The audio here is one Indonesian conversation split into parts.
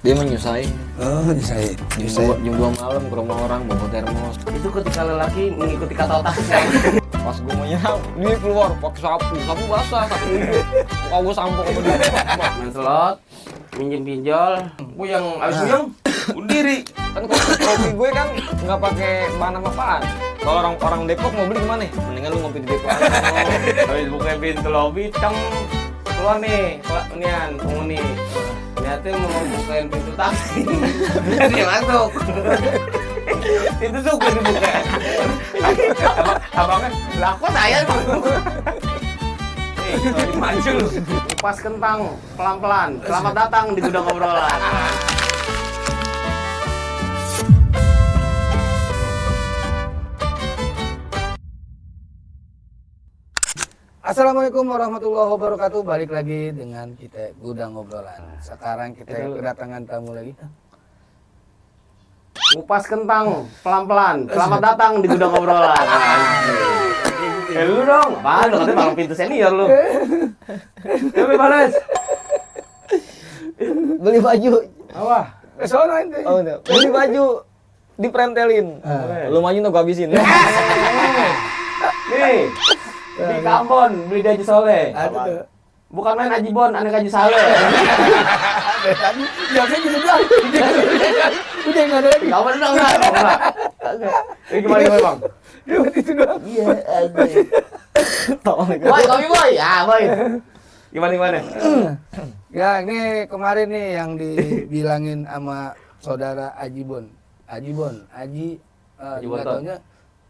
Dia menyusahin. Oh, nyusahin. Jam 2 malam ke rumah orang bawa termos. Itu ketika lelaki mengikuti kata otaknya. Pas gue mau nyiram, dia keluar pakai sapu basah, sapu hijau. Kau gue sampo ke dia. Main slot, minjem pinjol, gue yang abis minjem berdiri. Kan kopi gue kan nggak pakai bahan apa-apaan. Kalau orang Depok mau beli gimana? Mendingan lu ngopi di Depok. Habis buka pintu lobby, keluar nih, nian penghuni. Niatnya mau bukain pintu taksi, dia masuk. Itu tuh gue dibuka. Abangnya, lah kok saya masuk? Maju lu. Kupas kentang, pelan-pelan. Selamat datang di Gudang Obrolan. Assalamualaikum warahmatullahi wabarakatuh. Balik lagi dengan kita Gudang Obrolan. Sekarang kita kedatangan tamu lagi. Kupas kentang, pelan-pelan. Selamat datang di Gudang Obrolan. Lu dong. Apaan lu? Katanya malam pintu senior lu. Coba balas. Beli baju. Apa? Sono ente. Oh, enggak. Beli baju dipretelin. Lu maju tuh gue habisin. Nih. Di Kambon beli di Haji Soleh. Aduh. Bukan main Haji Bon, anak Haji Saleh. Tadi jangan gitu bilang. Udah enggak ada lagi. Kambon udah enggak. Ini gimana Bang? Itu doang. Iya, ada. Boy, kopi boy. Ya, boy. Gimana? Ya, ini kemarin nih yang dibilangin sama saudara Haji Bon. Haji Haji nggak Bontot. taunya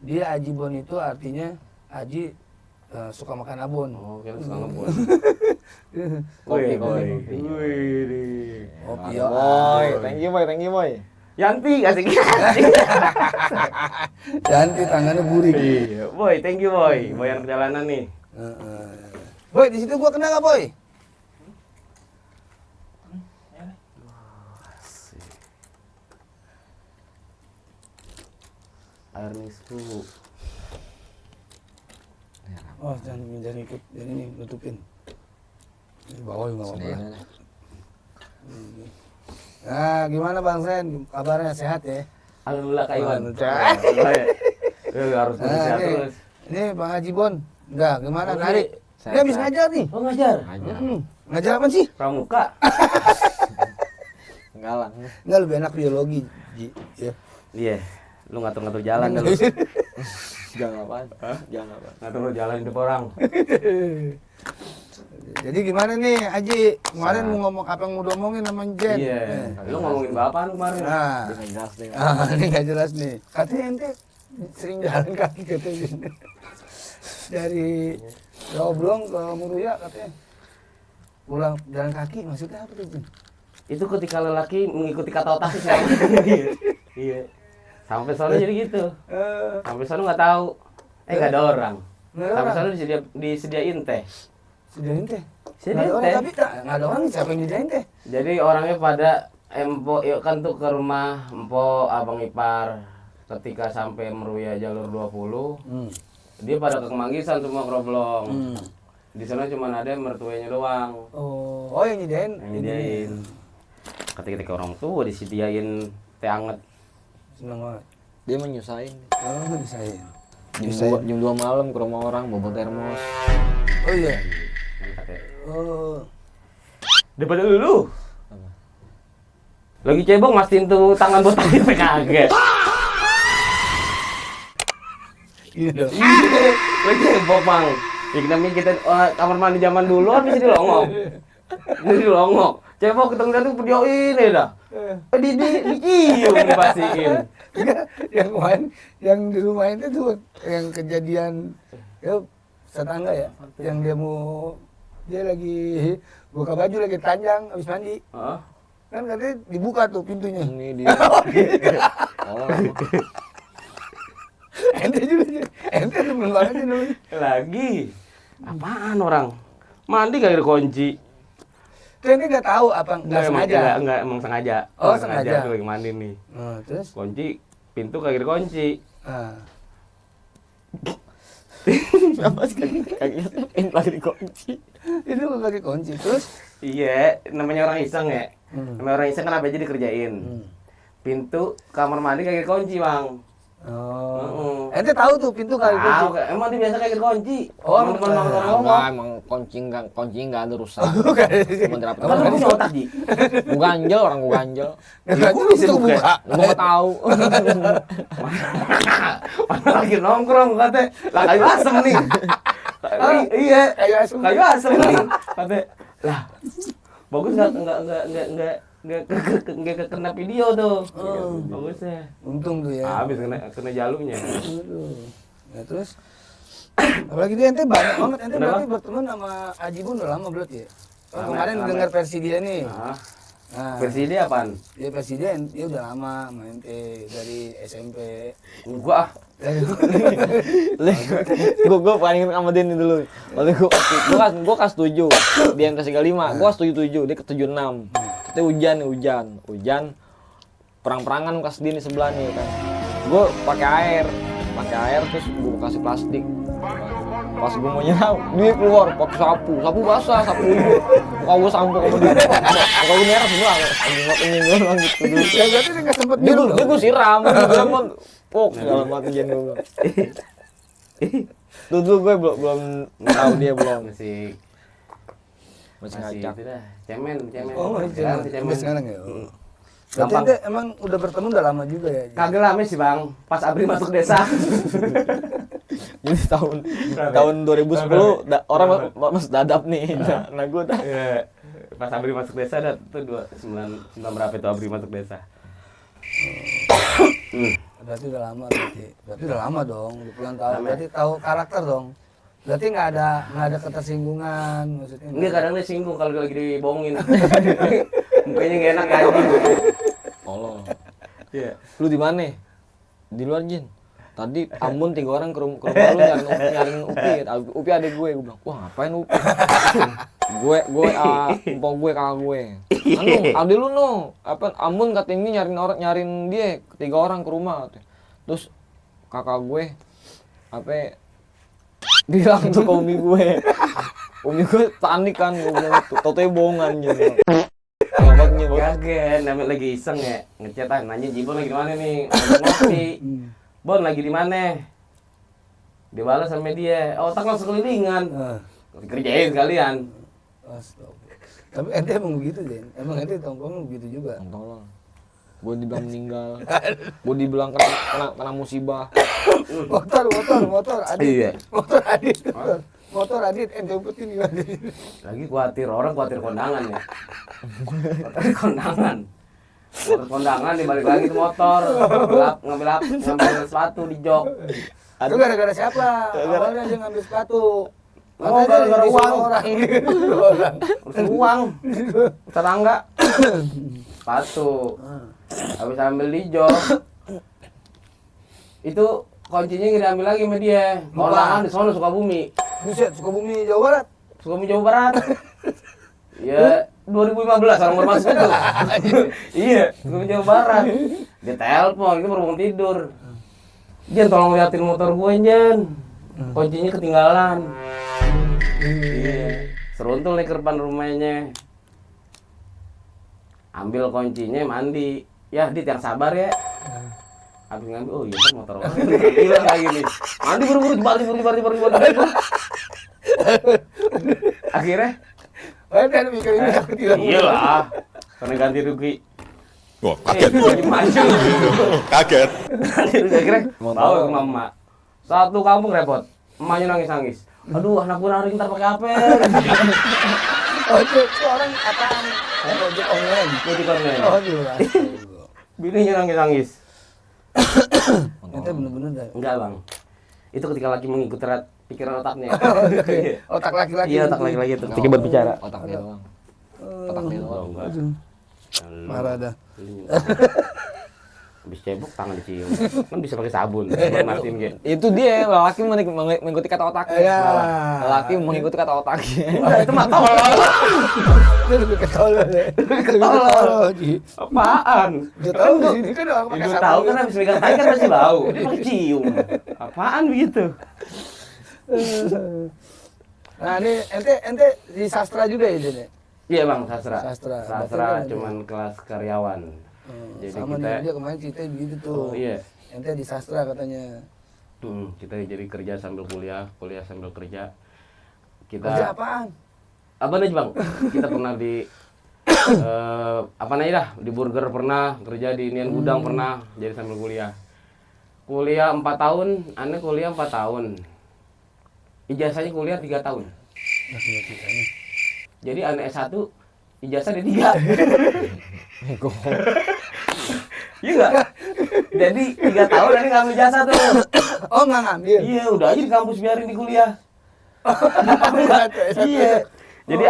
dia Haji Bon itu artinya Haji suka makan abon. Oh, kira suka ngebon. Kopi. Wih. Kopi Boy, thank you boy. Yanti kasih Ganti tangannya burik. Iya, boy, thank you boy. Boy yang perjalanan nih. Boy, di situ gua kena nggak boy? Air misku. Oh, jangan ikut. Jadi ini nutupin. Di bawah juga nggak apa-apa. Nah, gimana Bang Sen? Kabarnya sehat ya? Alhamdulillah Kak Iwan. Alhamdulillah. Harus berusaha Nah, terus. ini Bang Haji Bon. Enggak, gimana Oh, narik? Sehat. Dia habis ngajar nih. Oh, ngajar. Ngajar apa sih? Pramuka. Galang. Enggak, lebih enak biologi, Ji. Ya. Iya. Lu ngatur-ngatur jalan dah lu. Jangan apaan? Jangan apaan? Ngatur jalan hidup orang. Jadi gimana nih Haji? Kemarin mau ngomong apa yang mau diomongin sama Jen? Iya. Lu ngomongin bapak lu kemarin. Nah, Dia nggak jelas deh. ini nggak jelas nih. Katanya ente sering jalan kaki katanya. Dari Joblong ke Muruya katanya. Pulang jalan kaki maksudnya apa tuh? Jin? Itu ketika lelaki mengikuti kata otaknya. Iya. Sampai sono jadi gitu. Sampai sono nggak tahu. Nggak ada orang. Sampai sono disediain teh. Sediain teh. Sediain Nggak ada orang, teh. tapi nggak ada orang siapa yang nyediain teh? Jadi orangnya pada empo, yuk kan tuh ke rumah empo abang ipar. Ketika sampai Meruya jalur 20, dia pada ke Kemanggisan semua keroblong. Di sana cuma ada mertuanya doang. Oh yang nyediain? Yang nyediain. Ketika orang tua disediain teh anget. Seneng banget. Dia menyusahin. Oh nyusahin. Jam 2 malam ke rumah orang bawa termos. Oh iya. Katanya, Oh. daripada lu. Lagi cebong mastiin tuh tangan botak di PKG. Iya dong. Lagi cebong, Bang. Ya namanya kita kamar mandi zaman dulu kan bisa dilongok. Jadi dilongok. Cebong ketemu tuh videoin ya dah. Dicium dipastiin. Yang kemarin yang di rumah itu tuh yang kejadian ya tetangga ya yang dia lagi buka baju lagi telanjang habis mandi Heeh. kan katanya dibuka tuh pintunya. Ini dia. Oh, Ente juga ente temen banget sih namanya. Lagi. Apaan orang? Mandi kagak ada kunci. Tuh ente nggak tahu apa nggak sengaja. Enggak, emang sengaja. Oh, sengaja. Aku lagi mandi nih. Terus Kunci pintu kagak ada kunci. apa sih kakinya lagi dikunci. itu nggak pakai kunci terus Iya, namanya orang iseng ya. Namanya orang iseng kan apa aja dikerjain. Pintu kamar mandi kagak kunci, Bang. Oh. Ente tahu tuh pintu kali kunci. Emang dia biasa kagak kunci. Oh, teman Enggak, emang kunci enggak ada rusak. Cuma dirapet. Kan punya otak, Ji. Gua ganjel, orang gua ganjel. Gua bisa buka. Gua enggak tahu. Mana lagi nongkrong katanya. Lah kayu asem nih. Iya, kayu asem nih. Katanya. Lah. Bagus enggak kena video tuh. Bagusnya. Untung tuh ya. Habis kena jalurnya. Aduh. Nah, terus apalagi dia ente banyak banget ente berarti berteman sama Haji Bun udah lama berarti ya. Kan kemarin dengar versi dia nih. Nah, versi dia apaan? dia presiden, dia udah lama sama ente dari SMP. Gua Gua paling sama dia nih dulu. Waktu gua kelas 7, dia yang kelas 35, gua kelas 77, dia ke 76. Kita hujan. Perang-perangan kelas dia nih sebelah nih kan. Gua pakai air terus gua kasih plastik. Pas gua mau nyelam, dia keluar pakai sapu basah, sapu hijau. Muka gua sampo sama dia. Muka gua merah semua. Anjing gua gitu dulu. Ya berarti dia nggak sempet Dia minum. gua siram, gua pok dalam mati jen dulu. Dulu gue belum tahu dia belum masih ngacak. itu dah. Cemen. Oh, Sekarang sampai sekarang ya. Oh. Berarti Gampang. ente emang udah bertemu udah lama juga ya. Ji? Kagak lama sih, Bang. Pas Abri masuk desa. Jadi tahun 2010 orang masuk dadap nih. Nah gue dah. Iya. Pas Abri masuk desa dah tuh 29 berapa itu Abri masuk desa. Berarti udah lama berarti udah lama dong, 20 tahun. Berarti tahu karakter dong. Berarti nggak ada ketersinggungan maksudnya. Enggak, kadang dia singgung kalau lagi dibohongin. Mukanya enggak enak kayak anjing. Tolong. Iya. Lu di mana? Di luar Jin. Tadi Amun 3 orang ke rumah lu nyariin Upi. Upi adik gue bilang, "Wah, ngapain Upi?" gue empok gue kakak gue. Anu, adik lu no. Apa Amun katanya nyariin dia 3 orang ke rumah. Terus kakak gue bilang tuh ke umi gue. Umi gue panik kan, gue bilang tau-tau bohongan gitu. Kagak, namanya lagi iseng ya. Ngechat nanya Jibon lagi di mana nih? Ngopi. Bon lagi di mana? Dia balas sama dia. Otak langsung kelilingan. Kerjain sekalian. Astaga. Tapi ente emang begitu, Den. Emang ente tongkrong begitu juga. Tolong. Gue dibilang meninggal. Gue dibilang kena musibah. Motor Adit. Iya. Motor Adit ente umpetin gimana? Lagi khawatir kondangan ya. Khawatir kondangan. Motor kondangan dibalik lagi ke motor. Ngambil sepatu di jok. Itu gara-gara siapa? Awalnya dia ngambil sepatu. Oh, gara-gara uang. Orang. Urusan uang. Tetangga. Sepatu. Habis ambil di jok. Itu kuncinya nggak diambil lagi sama dia. Kondangan di sono Sukabumi. Buset, Sukabumi Jawa Barat. Sukabumi Jawa Barat. Ya 2015 orang baru masuk itu. Iya, Sukabumi Jawa Barat. Dia telepon, itu baru bangun tidur. Jan tolong liatin motor gue Jan. Kuncinya ketinggalan. Iya. Seruntul nih ke depan rumahnya. Ambil kuncinya mandi. Ya, Dit yang sabar ya. Habis ngambil, oh iya kan motor orang. Hilang lagi nih. Mandi buru-buru dibalik. Akhirnya Kan mikir ini aku tidak. iyalah. Karena ganti rugi. Wah, kaget. Maju. Kaget. Ganti rugi akhirnya bawa ke mama. Satu kampung repot. Emaknya nangis. Aduh, anak gue narik ntar pakai apa? Ojek itu orang apaan? Ojek online. Ojek online. Oh, iya. Bininya nangis. Ente bener-bener dah. Enggak, Bang. Itu ketika lagi mengikuti pikiran otaknya. Otak laki-laki. Iya, otak laki-laki itu ketika berbicara. Otak dia doang. Otak dia doang. Aduh, marah dah. Habis cebok tangan dicium. Kan bisa pakai sabun. Buat Martin gitu. Itu dia lelaki mengikuti kata otaknya. Iya. Lelaki mengikuti kata otaknya. Itu mah tolol. Itu lebih ketolol ya. Ketolol, Ji. Apaan? Udah tahu di sini kan orang pakai Ibu sabun. tahu kan habis megang tai kan pasti bau. Dia pakai cium. Apaan begitu? Nah, ini ente di sastra juga ya, Jen? Iya bang, sastra. Sastra. Sastra Berarti kan cuman kelas karyawan. Jadi sama kita, nih, dia kemarin cerita begitu tuh. oh iya. Ente di sastra katanya. Kita jadi kerja sambil kuliah, kuliah sambil kerja. Kerja Kita apaan? apa nih bang? Kita pernah di apa namanya dah? Di burger pernah, kerja di inian gudang pernah, jadi sambil kuliah. Kuliah 4 tahun, aneh kuliah 4 tahun. Ijazahnya kuliah 3 tahun. Nah, ceritanya. Jadi aneh S1, ijazah di 3. Iya enggak? Jadi 3 tahun aneh ngambil ijazah tuh. Oh, nggak ngambil. Iya, udah aja di kampus biarin di kuliah. S1. Iya. Jadi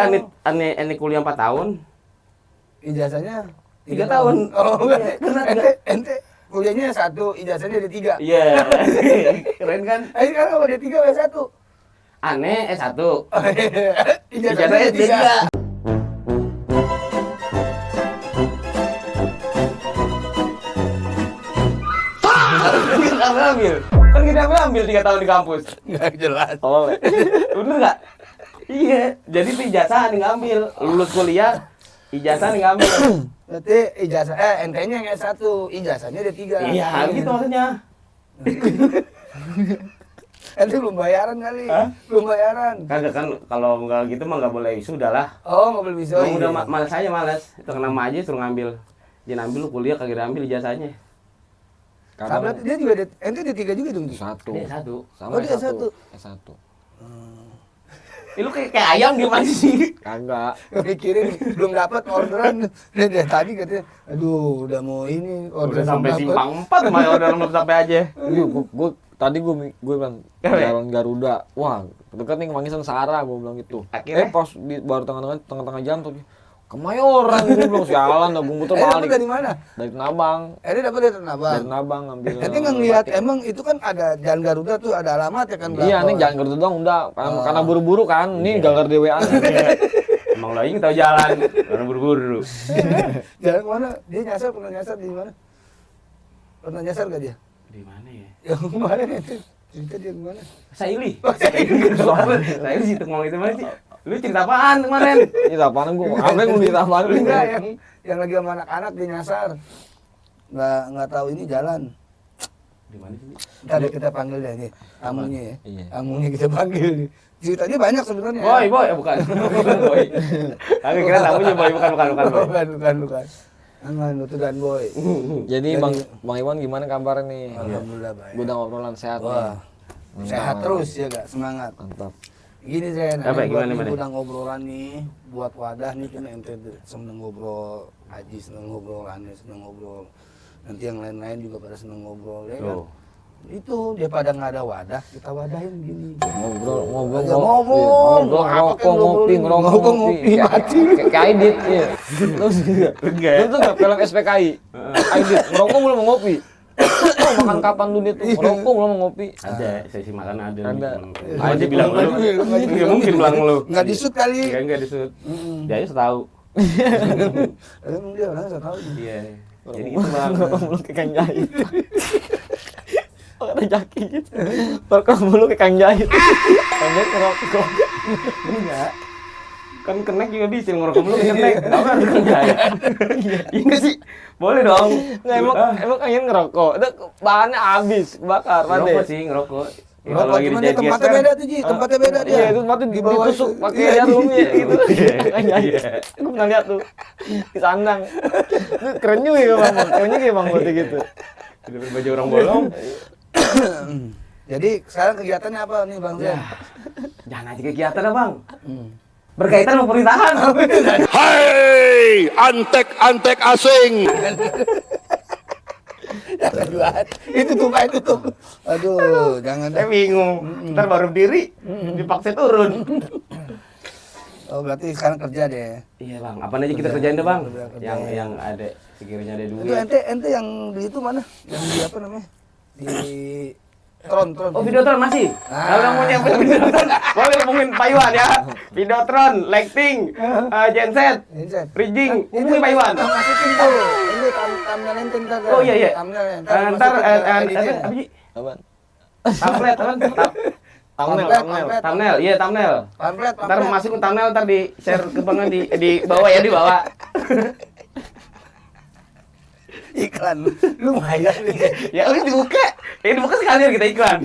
aneh kuliah 4 tahun, Ijazahnya 3 tahun. Oh, Iya, benar ente kuliahnya 1, ijazahnya ada 3. Iya. Keren kan? Sekarang kalau ada 3 ada 1. Aneh S1. Ijazahnya Ijazahnya ada 3. 3. Kita ambil. Kan kita ambil 3 tahun di kampus. Nggak jelas. Oh, bener nggak? Iya. Jadi tuh ijazah nih ngambil. Lulus kuliah, ijazah nih ngambil. Berarti ijazah ente-nya yang S1, ijazahnya ada 3. Iya, gitu maksudnya. Ente belum bayaran kali. Hah? Belum bayaran. Kagak kan kalau nggak gitu mah nggak boleh wisuda lah. Oh, nggak boleh bisa. Emang udah malas aja malas. Itu kena nama aja suruh ngambil. Jangan ambil lu kuliah kagak ambil ijazahnya. Nah, berarti dia juga ada, ente ada 3 juga dong. satu. Dia S1. Sama Oh, dia S1. S1. S1. Lu kayak ayam gimana sih? Kagak. Mikirin belum dapat orderan. Dari tadi katanya, aduh, udah mau ini Udah orderan sampai belum simpang 4 mah order belum sampai aja. Iya, tadi gue bilang jalan Garuda. Wah, dekat nih Kemangisan Sahara, gue bilang gitu. Akhirnya? Pas baru tengah-tengah jalan tuh Kemayoran, gue bilang sialan dah, gue muter dapat balik. dari mana? Dari Tanabang. Ente dapat dari Tanah Abang. Dari Tanabang ngambil. Ente nggak ngeliat, emang itu kan ada jalan Garuda tuh ada alamat ya kan? Iya, nih jalan Garuda doang udah. Karena buru-buru kan. Nih gagar dewean. Emang lo tahu jalan, karena buru-buru. Jalan kemana? Dia nyasar, pernah nyasar di mana? Pernah nyasar gak dia? Di mana ya? Yang kemarin itu cerita dia kemana? Saili. Saili sih ngomong itu mana sih? Lu cerita apaan kemarin? Ini apaan gue? Apa yang mau cerita apaan? Enggak, yang lagi sama anak-anak dia nyasar. Nggak tahu ini jalan. Di mana sih? Ntar deh kita panggil deh nih tamunya ya. Iya. Tamunya kita panggil nih. Ceritanya banyak sebenarnya. Boy, bukan. Bukan boy. Aku kira tamunya boy, bukan boy. Bukan. Aman, itu dan boy. Jadi Bang Iwan gimana kabarnya nih? Alhamdulillah baik. Gudang obrolan sehat Wah, nih. sehat terus ya gak? Semangat. Mantap. Gini Zen, Apa, buat gimana? gudang obrolan nih, buat wadah nih kan ente seneng ngobrol, Haji seneng ngobrol, Ane seneng ngobrol, nanti yang lain-lain juga pada seneng ngobrol ya kan? Tuh. Itu dia pada nggak ada wadah, kita wadahin gini. Ngobrol, Ya, ngomong. ngerokok, ngopi, Ngerokok, ngopi, mati. Kayak Aidit, iya. Terus Enggak ya? Lu tuh nggak film SPKI? Aidit, ngerokok belum mau ngopi. Oh, makan kapan lu dia tuh? Ngerokok belum mau ngopi. Ada, sesi makan ada. Ada. Aja bilang lu. Nggak mungkin bilang lu. Nggak disut kali. Enggak disut. Dia aja tahu. Emang dia orang nggak tahu. Iya. Jadi itu bang. Ngerokok mulu kayak Kang Jahit. Ada jaki gitu. Ngerokok mulu kayak Kang Jahit. Kang Jahit ngerokok. Enggak. Kan kenek juga bisa ngerokok dulu kenek. Tahu kan enggak ya? Iya sih. Boleh dong. Nah, emang Kang Jahit ngerokok. Itu bahannya habis, bakar, Ngerokok Pade. sih, ngerokok. Ya, Ngerokok cuman dia tempatnya beda tuh Ji, tempatnya beda dia. Iya, itu tempatnya Di bawah ditusuk itu. pakai Iya, jarumnya gitu. Iya. Kang Jahit. Gue pernah lihat tuh. Di sandang. Itu keren juga ya, Bang. Keren juga ya, Bang, buat gitu. Udah baju orang bolong. Jadi sekarang kegiatannya apa nih Bang Zen? Jangan aja kegiatan dah bang. Berkaitan sama pemerintahan. Hai, antek-antek asing. Jangan jualan. Itu tuh Pak, itu tuh. Aduh, jangan Saya deh. bingung. Ntar baru berdiri, dipaksa turun. Oh, berarti sekarang kerja deh. Iya bang, apa aja kita kerjain deh bang. Kerja. Yang ada sekiranya ada Itu duit. ente yang di itu mana? Yang di apa namanya? Di Tron. Oh Videotron masih. Ah. Kalau yang mau nyampe Videotron, boleh hubungin Pak Iwan ya. Videotron, lighting, genset, Genset. rigging, hubungi Pak Iwan. Masukin tuh. Ini thumbnail ente ntar. Oh iya. Thumbnail Ntar masukin ke editnya. apa sih? Apaan? Tablet, apa? Thumbnail, iya thumbnail. Pamflet. Ntar masukin thumbnail, ntar di share ke bawah di bawah ya, di bawah. Iklan. Lumayan nih. Ya udah dibuka. Dibuka sekalian kita iklan.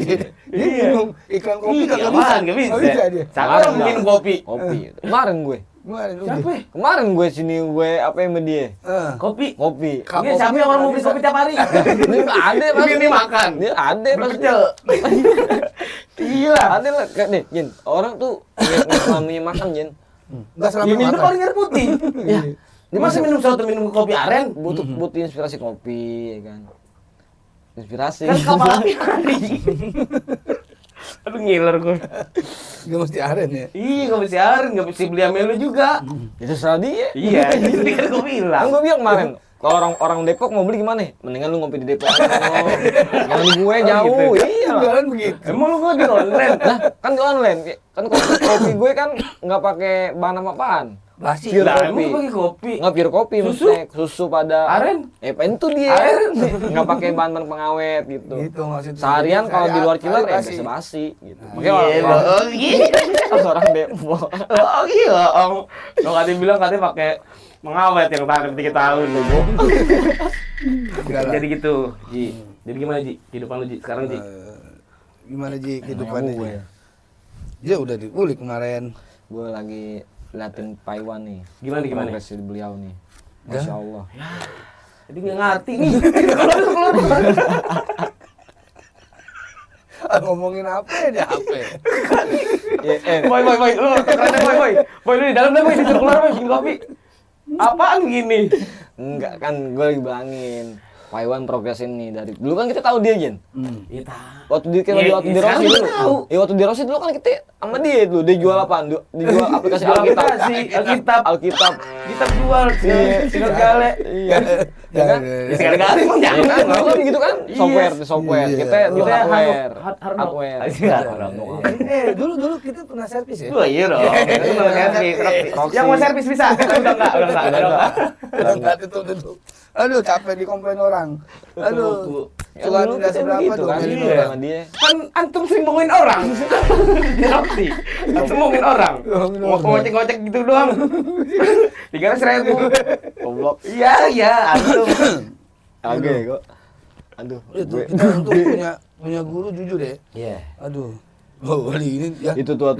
Iya. Iklan kopi Iya, kagak apaan? bisa. Nggak bisa. Nggak bisa dia. Siapa orang bikin kopi? Kemarin gue. Kemarin udah. Siapa? Kemarin gue sini gue apa yang sama dia? Kopi. Kopi. Ini siapa yang orang mau beli kopi tiap hari? Ini ada pasti. Ini makan. Ini ada pasti. Kecil. Gila. Ada lah kayak nih, Jin. Orang tuh namanya makan, Jin. Enggak selama Ini minum makan. paling air putih. Ya. Dia masih minum soto, minum kopi aren. Butuh inspirasi kopi, ya kan. Inspirasi. Kan kapal api hari. Aduh ngiler gue. Enggak mesti aren ya. Iya, nggak mesti aren, nggak mesti beli sama lu juga. Itu salah dia. Iya, itu kan gue bilang. Kan gue bilang kemarin, kalau orang Depok mau beli gimana? Mendingan lu ngopi di Depok aja. Jangan di gue jauh. gitu. Iya. Jualan begitu. Emang lu nggak di online? Nah, kan di online. Kan kopi gue kan nggak pakai bahan apa-apaan. Basi. Pure Lah, kopi. emang pakai kopi. Nggak pure kopi, Susu? maksudnya susu pada Aren? itu dia. Aren. Nggak pakai bahan-bahan pengawet gitu. Gitu maksudnya. Seharian kalau di luar chiller ya basi. basa-basi gitu. Iya, Makanya oh gitu. orang Depok. Oh iya, Om. Lo katanya bilang katanya pakai mengawet yang tahan 3 tahun lo, Bu. Enggak lah. Jadi gitu, Ji. Jadi gimana, Ji? Kehidupan lu, Ji? Sekarang, Ji. Gimana Ji kehidupannya? gue. Dia udah diulik kemarin. Gue lagi liatin Paiwan nih. Gimana? Progres beliau nih. Masya Allah. Jadi nggak ngerti nih. Keluar. Ngomongin apa ya dia apa? Boy, lu kerennya boy. Boy, lu di dalam deh, boy. Disuruh keluar, boy. Bikin kopi. Apaan gini? Enggak kan, gue lagi bilangin. Paiwan progres ini dari dulu kan kita tahu dia, Jen. Iya, tahu. Waktu di Iya, waktu di sekarang Rossi juga dulu. tahu. Waktu di Rossi dulu kan kita sama dia dulu. Dia jual apaan? Dia jual aplikasi Alkitab. Alkitab. Kita jual Iya. segala-gala. Iya. Ya kan? Ya segala-gala emang Ya jangan. kan, kan gitu kan? Iya. Software. Iya. Kita di Kita hardware. hardware. Hardware. Iya. Dulu kita pernah servis ya. Oh iya dong. Itu mau servis. Roxy. Yang mau servis bisa. Udah enggak. Enggak tutup. Aduh capek dikomplain orang. Aduh. Ya, Cuan dulu udah kita seberapa begitu tuh kan? ngajarin Iya, orang. sama dia. Kan antum sering ngomongin orang. Di Roxy. Antum ngomongin orang. Ngomongin Mau orang. ngocek-ngocek gitu doang. 300.000. Goblok. Iya, antum. Kagak kok. Aduh. Itu gue- kita untuk punya guru jujur ya. Iya. Aduh. Oh, wali ini ya. Itu tuh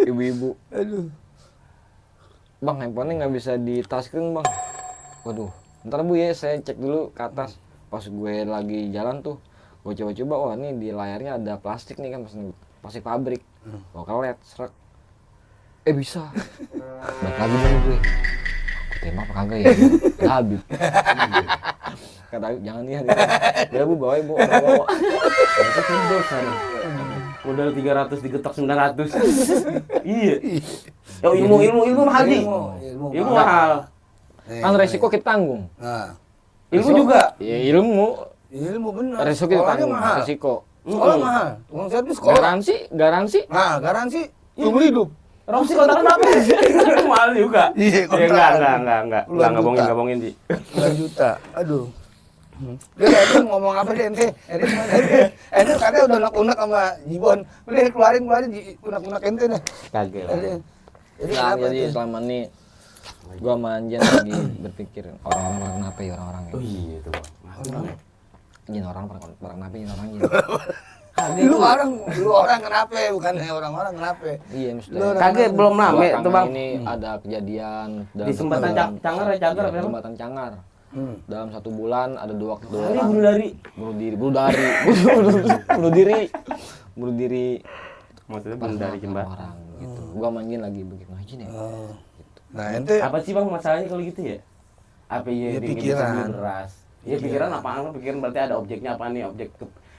ibu-ibu. Aduh. Bang, handphonenya nggak bisa di touchscreen, Bang. Waduh. Ntar Bu ya, saya cek dulu ke atas. Pas gue lagi jalan tuh, gue coba-coba, wah ini di layarnya ada plastik nih kan, plastik pabrik. Gue kelet, serak. Bisa. Balik lagi dulu gue. Aku tembak apa kagak ya? Kata Habib. Kata Habib, jangan ya. Ya Bu, bawa Bu. Bawa. Itu sendok kan. Modal 300 digetok 900. Iya. Yo ilmu mahal, Ji. Ilmu mahal. Kan resiko kita tanggung. Nah, Ilmu juga. Ya ilmu, ilmu benar. resiko kita Sekolahnya tanggung. mahal. Resiko. Sekolah mahal. Uang servis sekolah. Garansi. Nah, garansi umur hidup. Roxy kontrakan berapa? Mahal juga. Iya, Ya enggak. Puluhan juta. Enggak bohongin, Ji. 9 juta. Aduh. Dia itu ngomong apa dia ente? Ente katanya udah unek-unek sama Jibon. Udah keluarin unek-unek ente deh. Kagak. Jadi Nah, kenapa jadi tuh? selama ini gua sama Anjan lagi berpikir orang-orang kenapa ya orang-orang ya. Oh iya tuh. Jin orang kenapa Jin orang Jin. Lu orang kenapa? Bukan orang-orang kenapa? Iya Lu maksudnya. orang- Kagak belum rame Belakangan tuh, Bang. Ini ada kejadian Di Jembatan Cangar ya, Cangar apa? Jembatan Cangar. Dalam 1 bulan ada 2 Hari orang bunuh dari. bunuh diri Maksudnya bunuh dari jembatan. orang gitu. Gua sama Anjan lagi begitu ngaji nih. Oh. Nah, ente Apa sih Bang masalahnya kalau gitu ya? Apa Ya, ya pikiran. beras? Ya pikiran apaan? Pikiran berarti ada objeknya apa nih? Objek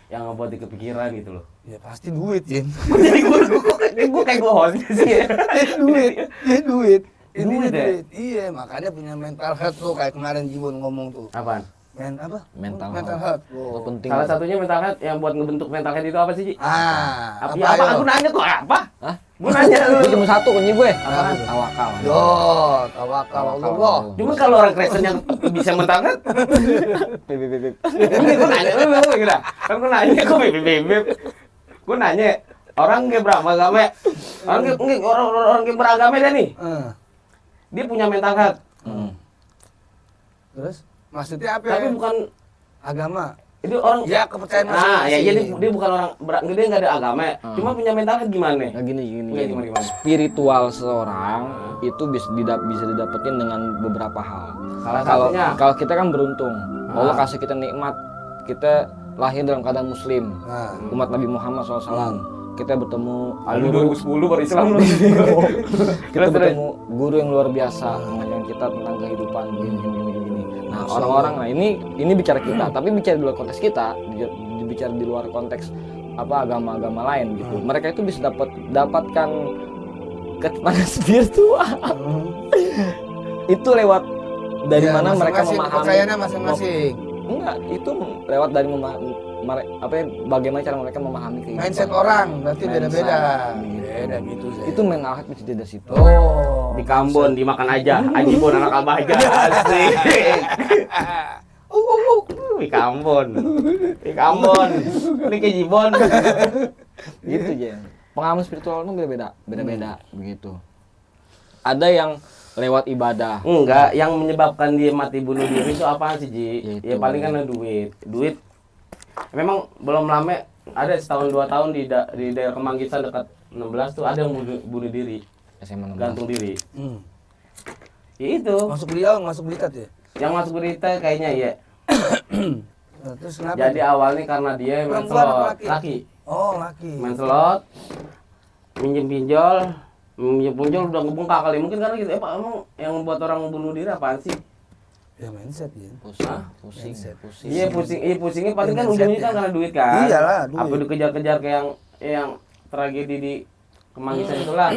yang ngebuat di kepikiran gitu loh. ya pasti duit, Jin. Jadi gue kayak gue host sih ya. Duit. Ini Duit ya? duit. Iya, makanya punya mental health tuh kayak kemarin Jibon ngomong tuh. Apaan? Mental health. Itu penting. Salah satunya mental health yang buat ngebentuk mental health itu apa sih, Ji? Apa Apa? ayo? Aku nanya kok apa? Hah? Gue nanya lu. Gue cuma 1 kunci gue. Apaan? Tawakal. Yo, tawakal Allah. Cuman kalau orang Kristen yang bisa mental health, Beb. ini gue nanya lu kira. Kan gue nanya kok beb. Gue nanya Orang ke beragama. Orang ke beragama dia nih. Dia punya mental health. Terus maksudnya apa? Tapi ya? bukan Agama. itu orang Ya kepercayaan Nah, masing-masing. ya jadi dia bukan orang dia nggak ada agama. Cuma punya mental health gimana? Nah, gini. Iya, gimana? Spiritual seseorang itu bisa didapetin dengan beberapa hal. Salah Kalau satunya kalau kita kan beruntung, Allah kasih kita nikmat, kita lahir dalam keadaan muslim, umat Nabi Muhammad SAW. Kita bertemu Alu 2010 baru Islam lu. kita bertemu guru yang luar biasa mengajarkan kita tentang kehidupan gini. Nah, orang-orang, nah ini bicara kita, tapi bicara di luar konteks kita, bicara di luar konteks apa agama-agama lain gitu. Mereka itu bisa dapatkan ketenangan spiritual. Itu lewat dari Ya, mana mereka masing-masing memahami kepercayaannya masing-masing. Enggak, itu lewat dari bagaimana cara mereka memahami kehidupan. Mindset orang berarti Mindset. beda-beda. Beda gitu sih. Itu mental health bisa dari situ. Oh. Di Kambon dimakan aja, Ajibon anak abah aja. Asik. Di Kambon. Ini ke Jibon. Gitu aja. Pengalaman spiritual itu beda-beda begitu. Ada yang lewat ibadah. Enggak, yang menyebabkan dia mati bunuh diri itu apaan sih, Ji? Yaitu. Ya paling kan duit. Duit memang belum lama ada setahun 2 tahun di daerah Kemanggisan dekat 16 tuh ada yang bunuh diri, SMA 16. gantung diri. Hmm. Ya itu. Masuk beliau, masuk Blitar ya. Yang masuk berita kayaknya ya. Nah, terus kenapa? Jadi awalnya karena dia main Perempuan apa slot, laki? laki. Oh, laki. Main slot, minjem pinjol udah ngebengkak kali. Mungkin karena gitu. Emang yang membuat orang bunuh diri apaan sih? Ya mindset ya. Pusing. Iya pusingnya paling kan ujungnya kan karena duit kan. Iyalah, duit. Apa dikejar-kejar kayak yang tragedi di Kemanggisan itulah.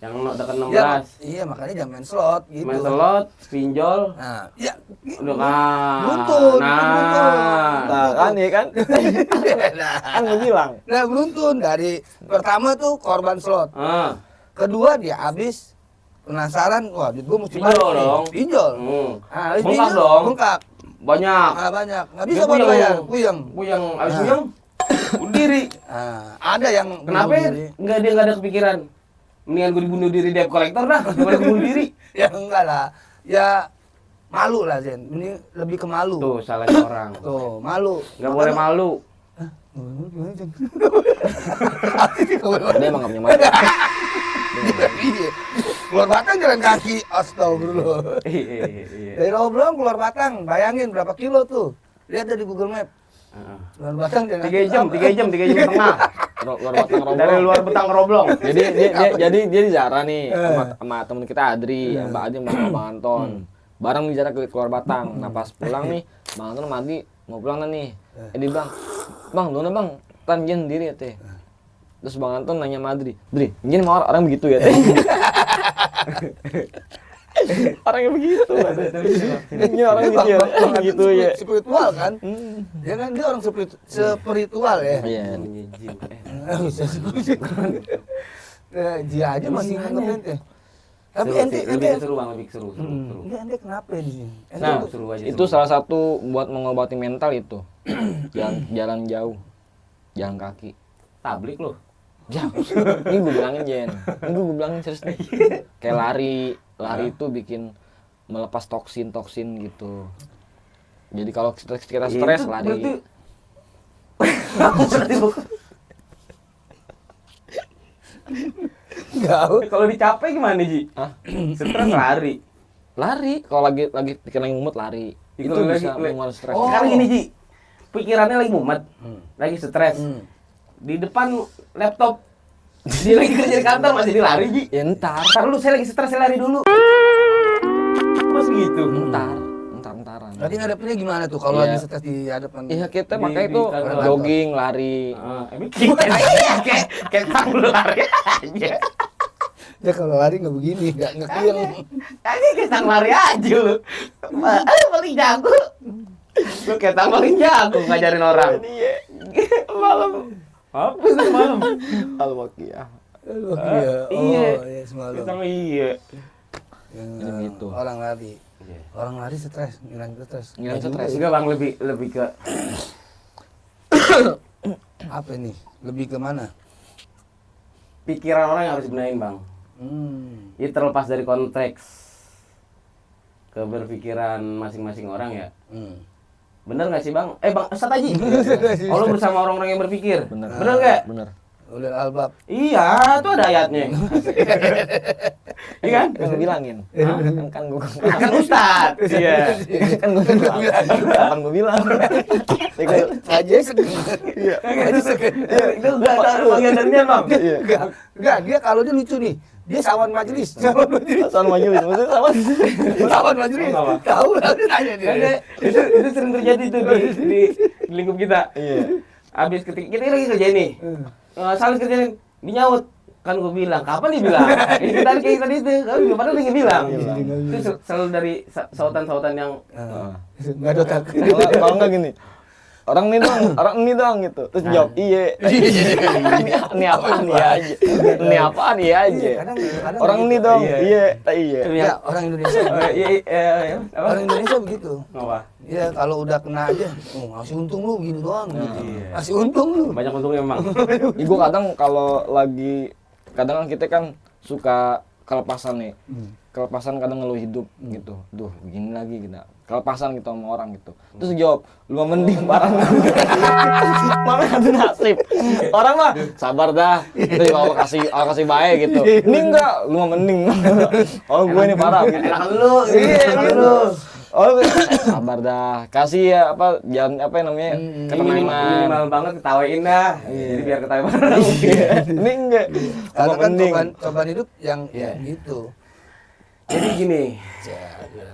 Yang dekat 16. Ya, iya makanya jangan main slot gitu. Main slot, pinjol. Nah, ya Udah kan. Beruntun, Nah, kan ya kan? Kan lu bilang. Nah, beruntun dari pertama tuh korban slot. Ah. Kedua dia habis penasaran, wah duit gua mesti Pinjol balik nih. dong. Pinjol. Nah, habis bengkak pinjol, dong. Bengkak. Banyak. Ah, banyak. Nggak bisa Dia buat puyeng. bayar, puyeng. Puyeng, abis puyeng bunuh diri. Ada yang Kenapa bunuh ya? diri. Dia nggak ada kepikiran. Mendingan gue dibunuh diri debt collector dah, daripada bunuh diri. Ya enggak lah. Ya malu lah Zen. Ini lebih ke malu. Tuh salahnya orang. Tuh, malu. Nggak boleh malu. Dia emang gak punya mata. Iya. Keluar Batang jalan kaki, astagfirullah. Iya. Dari Roblong keluar Batang, bayangin berapa kilo tuh. Lihat dari Google Map. Keluar Batang jalan 3 jam setengah. Luar batang roblong. Dari luar betang roblong. Jadi dia di Zara nih sama temen kita Adri, Mbak Adri sama Bang Anton. Bareng di Zara keluar Batang. Nah pas pulang nih, Bang Anton sama Adri mau pulang nih. Dia bilang, Bang, dona Bang, tan jen diri ya teh. Terus Bang Anton nanya sama Adri, Dri, jen mau orang begitu ya teh. Orangnya begitu. Dia orang begitu ya. Begitu ya. Spiritual kan? Ya kan dia orang spiritual ya. Iya. Dia aja masih nganggep ente. Tapi ente lebih seru Bang, lebih seru. enggak ente kenapa di sini? Ente Nah, tuh- seru aja, itu seru. salah satu buat mengobati mental itu. Jalan jauh. Jalan kaki. Tablik loh. Jauh. Ini gue bilangin Jen. Ini gue bilangin serius nih. Kayak lari itu bikin melepas toksin gitu. Jadi kalau kita stres Itu lari. berarti- Aku berarti bukan. Enggak. Kalau dicapek gimana Ji? Hah? Stres lari. Lagi kalau lagi pikiran lagi mumet lari. Itu Kalau bisa lagi- mengurangi stres. Oh. Sekarang gini Ji, pikirannya lagi mumet, lagi stres. Di depan laptop, dia lagi kerja di kantor masih dilari Ji. Ya entar. Ntar lu, saya lagi stres, saya lari dulu. Mas gitu. Entar-entaran. Berarti ngadepinnya gimana tuh kalau Iya. lagi stres di hadapan? Iya kita Di- makanya di itu kantor. jogging, lari. Emang kayak tang lu lari aja. Ya kalau lari nggak begini, nggak kuyang. Kayak tang lari aja lu. Paling jago. Lu kayak tang paling jago ngajarin orang. Malam. Apa sih malam? Al-Waqiah. Iya. Iya. Oh, iya semalam. Kita iya. Ini gitu. Orang lari. Orang lari stres, ngilangin stres. Ngilangin Nggak stres. juga Enggak Bang, lebih ke ya. Apa nih? Lebih ke mana? pikiran orang yang harus dibenahin bang. Itu terlepas dari konteks keberpikiran masing-masing orang ya. Bener nggak sih bang? Bang Ustaz Haji, kalau bersama orang-orang yang berpikir, bener nggak? Bener. Ulil albab. Iya, itu ada ayatnya. Iya kan? Kan gue bilangin. Kan gue Kan Ustaz. Iya. kan gue bilang. Kapan gue bilang? Aja Iya. Itu nggak ada bagian dari dia bang. Iya. Enggak, dia kalau dia lucu nih. Dia sawan majelis. Sawan majelis. Soal majelis, maksudnya sama. Sawan majelis. Apa? Tahu lah dia tanya dia. Kan itu sering terjadi tuh di lingkup kita. Iya. Abis ketika kita lagi kerja nih, saling kerjain, dinyaut. Kan gue bilang, kapan dibilang? Itu tadi kayak tadi itu, kan padahal dia bilang. Itu selalu dari sautan-sautan yang Enggak ada otak. Kalau enggak gini. Orang ini doang gitu. Terus jawab, iya. Ini apaan ya aja. Ini apaan ya aja. Kadang Orang ini gitu. dong, iya. Iya. Ya, orang Indonesia. apa? Orang Indonesia begitu. Apa? Ya kalau udah kena aja, ngasih untung lu gini doang gitu. Ngasih untung lu. Banyak untungnya emang. Gue kadang kalau lagi kadang kan kita kan suka kelepasan nih. Kelepasan kadang ngeluh hidup gitu. Duh, begini lagi kita. Kelepasan gitu sama orang gitu. Terus jawab, lu mah mending barang. Mana ada nasib. Orang mah sabar dah. Terus Allah kasih baik gitu. Ini enggak, lu mah mending. Oh, gue ini parah gitu. Enakan lu, enakan lu. Oh, sabar dah. Kasih ya apa jangan apa yang namanya ketenangan. Minimal banget ketawain dah. Jadi biar ketawa bareng. Ini enggak. Karena Lu kan mending. cobaan hidup yang gitu. Jadi gini,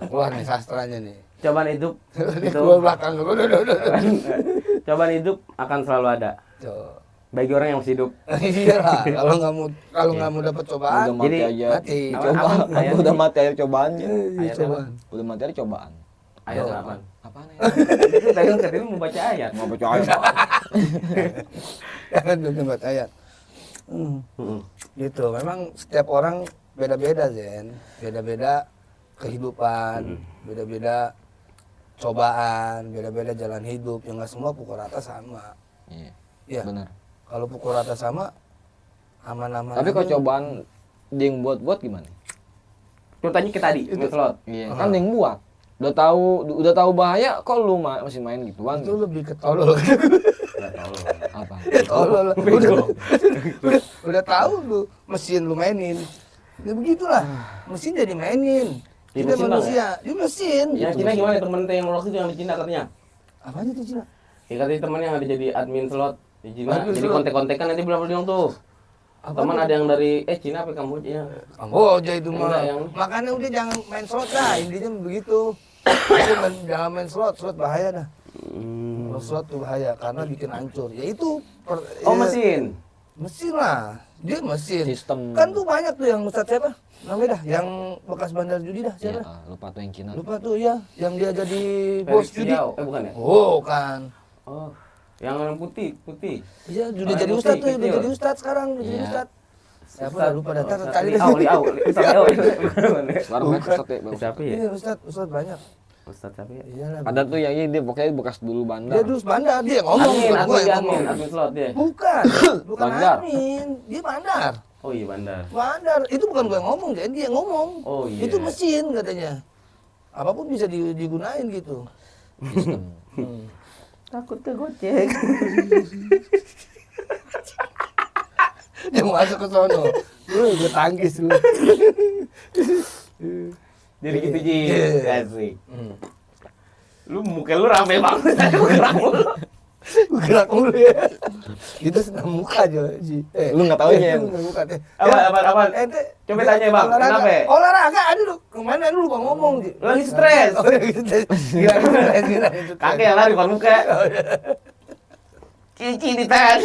Keluar nih sastranya nih. cobaan hidup itu Keluar belakang lu. cobaan hidup akan selalu ada bagi orang yang masih hidup. Iya lah, kalau nggak mau dapat cobaan, Udah mati Jadi, aja. mati. Coba. Ayat Udah ini. mati aja cobaannya. Ayat cobaan. Udah mati aja cobaan. Ayat apa? Apaan ya? Itu tadi kan katanya mau baca ayat. Mau percaya. Jangan dulu buat ayat. Gitu, memang setiap orang beda-beda Zen, beda-beda kehidupan, beda-beda cobaan, beda-beda jalan hidup, yang nggak semua pukul rata sama. Iya. Iya. Benar. Kalau pukul rata sama, aman-aman. Tapi kalau aja. cobaan dia yang buat gimana? Contohnya kayak tadi, slot. Iya, kan dia yang buat. Udah tahu bahaya kok lu masih main gituan. Itu lebih ke tolol. Apa? Tolol. Udah tahu lu mesin lu mainin. Ya begitulah. Mesin jadi mainin. Di Kita mesin, Bang, manusia, di mesin. Yang Cina gimana temen yang waktu itu yang di Cina katanya? Apanya tuh Cina? Ya katanya temennya yang ada jadi admin slot di Cina. Admin Jadi slot. kontek-kontekan nanti bilang tuh. Teman ada yang dari Cina apa Kamboja? Kamboja itu mah. Enggak, yang- Makanya udah jangan main slot dah, intinya begitu. Jangan main slot bahaya dah. Kalau slot tuh bahaya karena bikin hancur. Ya itu Mesin. mesin lah. Dia mesin. Sistem. Kan tuh banyak tuh yang Ustadz siapa? Namanya dah, yang bekas bandar judi dah Iya, siapa? lupa tuh yang Cina. Lupa tuh ya, yang dia jadi Felix bos judi. Xiao. Bukan ya? Oh kan. Oh, yang putih. Iya, udah Oh, jadi yang Ustadz putih, tuh, udah kecil. jadi Ustadz sekarang, udah jadi Iya. Ustadz. Siapa dah lupa dah, ntar cari deh. Liau. Ustaz Liau. Sekarang kan sate Siapa ya? Iya, Ustadz banyak. Ustaz siapa ya? Iya lah. Ada tuh yang dia pokoknya bekas dulu bandar. Dia dulu bandar, dia yang ngomong, bukan gua yang ngomong. Admin slot dia. Bukan, bukan Bandar. admin, dia bandar. Oh iya bandar. Bandar, itu bukan gua yang ngomong, jadi dia yang ngomong. Oh iya. Itu mesin katanya. Apapun bisa digunain gitu. Takut kegocek. Dia mau masuk ke sono. Lu gue tangkis lu. Jadi gitu Ji. Iya. Asik. Lu muka lu rame banget. Gerak mulu. Gerak mulu ya. Itu senang muka aja, Ji. Lu nggak tahu ya? Senang muka teh. Apa? Ente Coba tanya, Bang, kenapa? Olahraga, aduh, kemana lu lupa ngomong, Ji. Lu lagi stres. Oh, lagi stres. Gila. Kakek yang lari kon muka. Cici di tangan.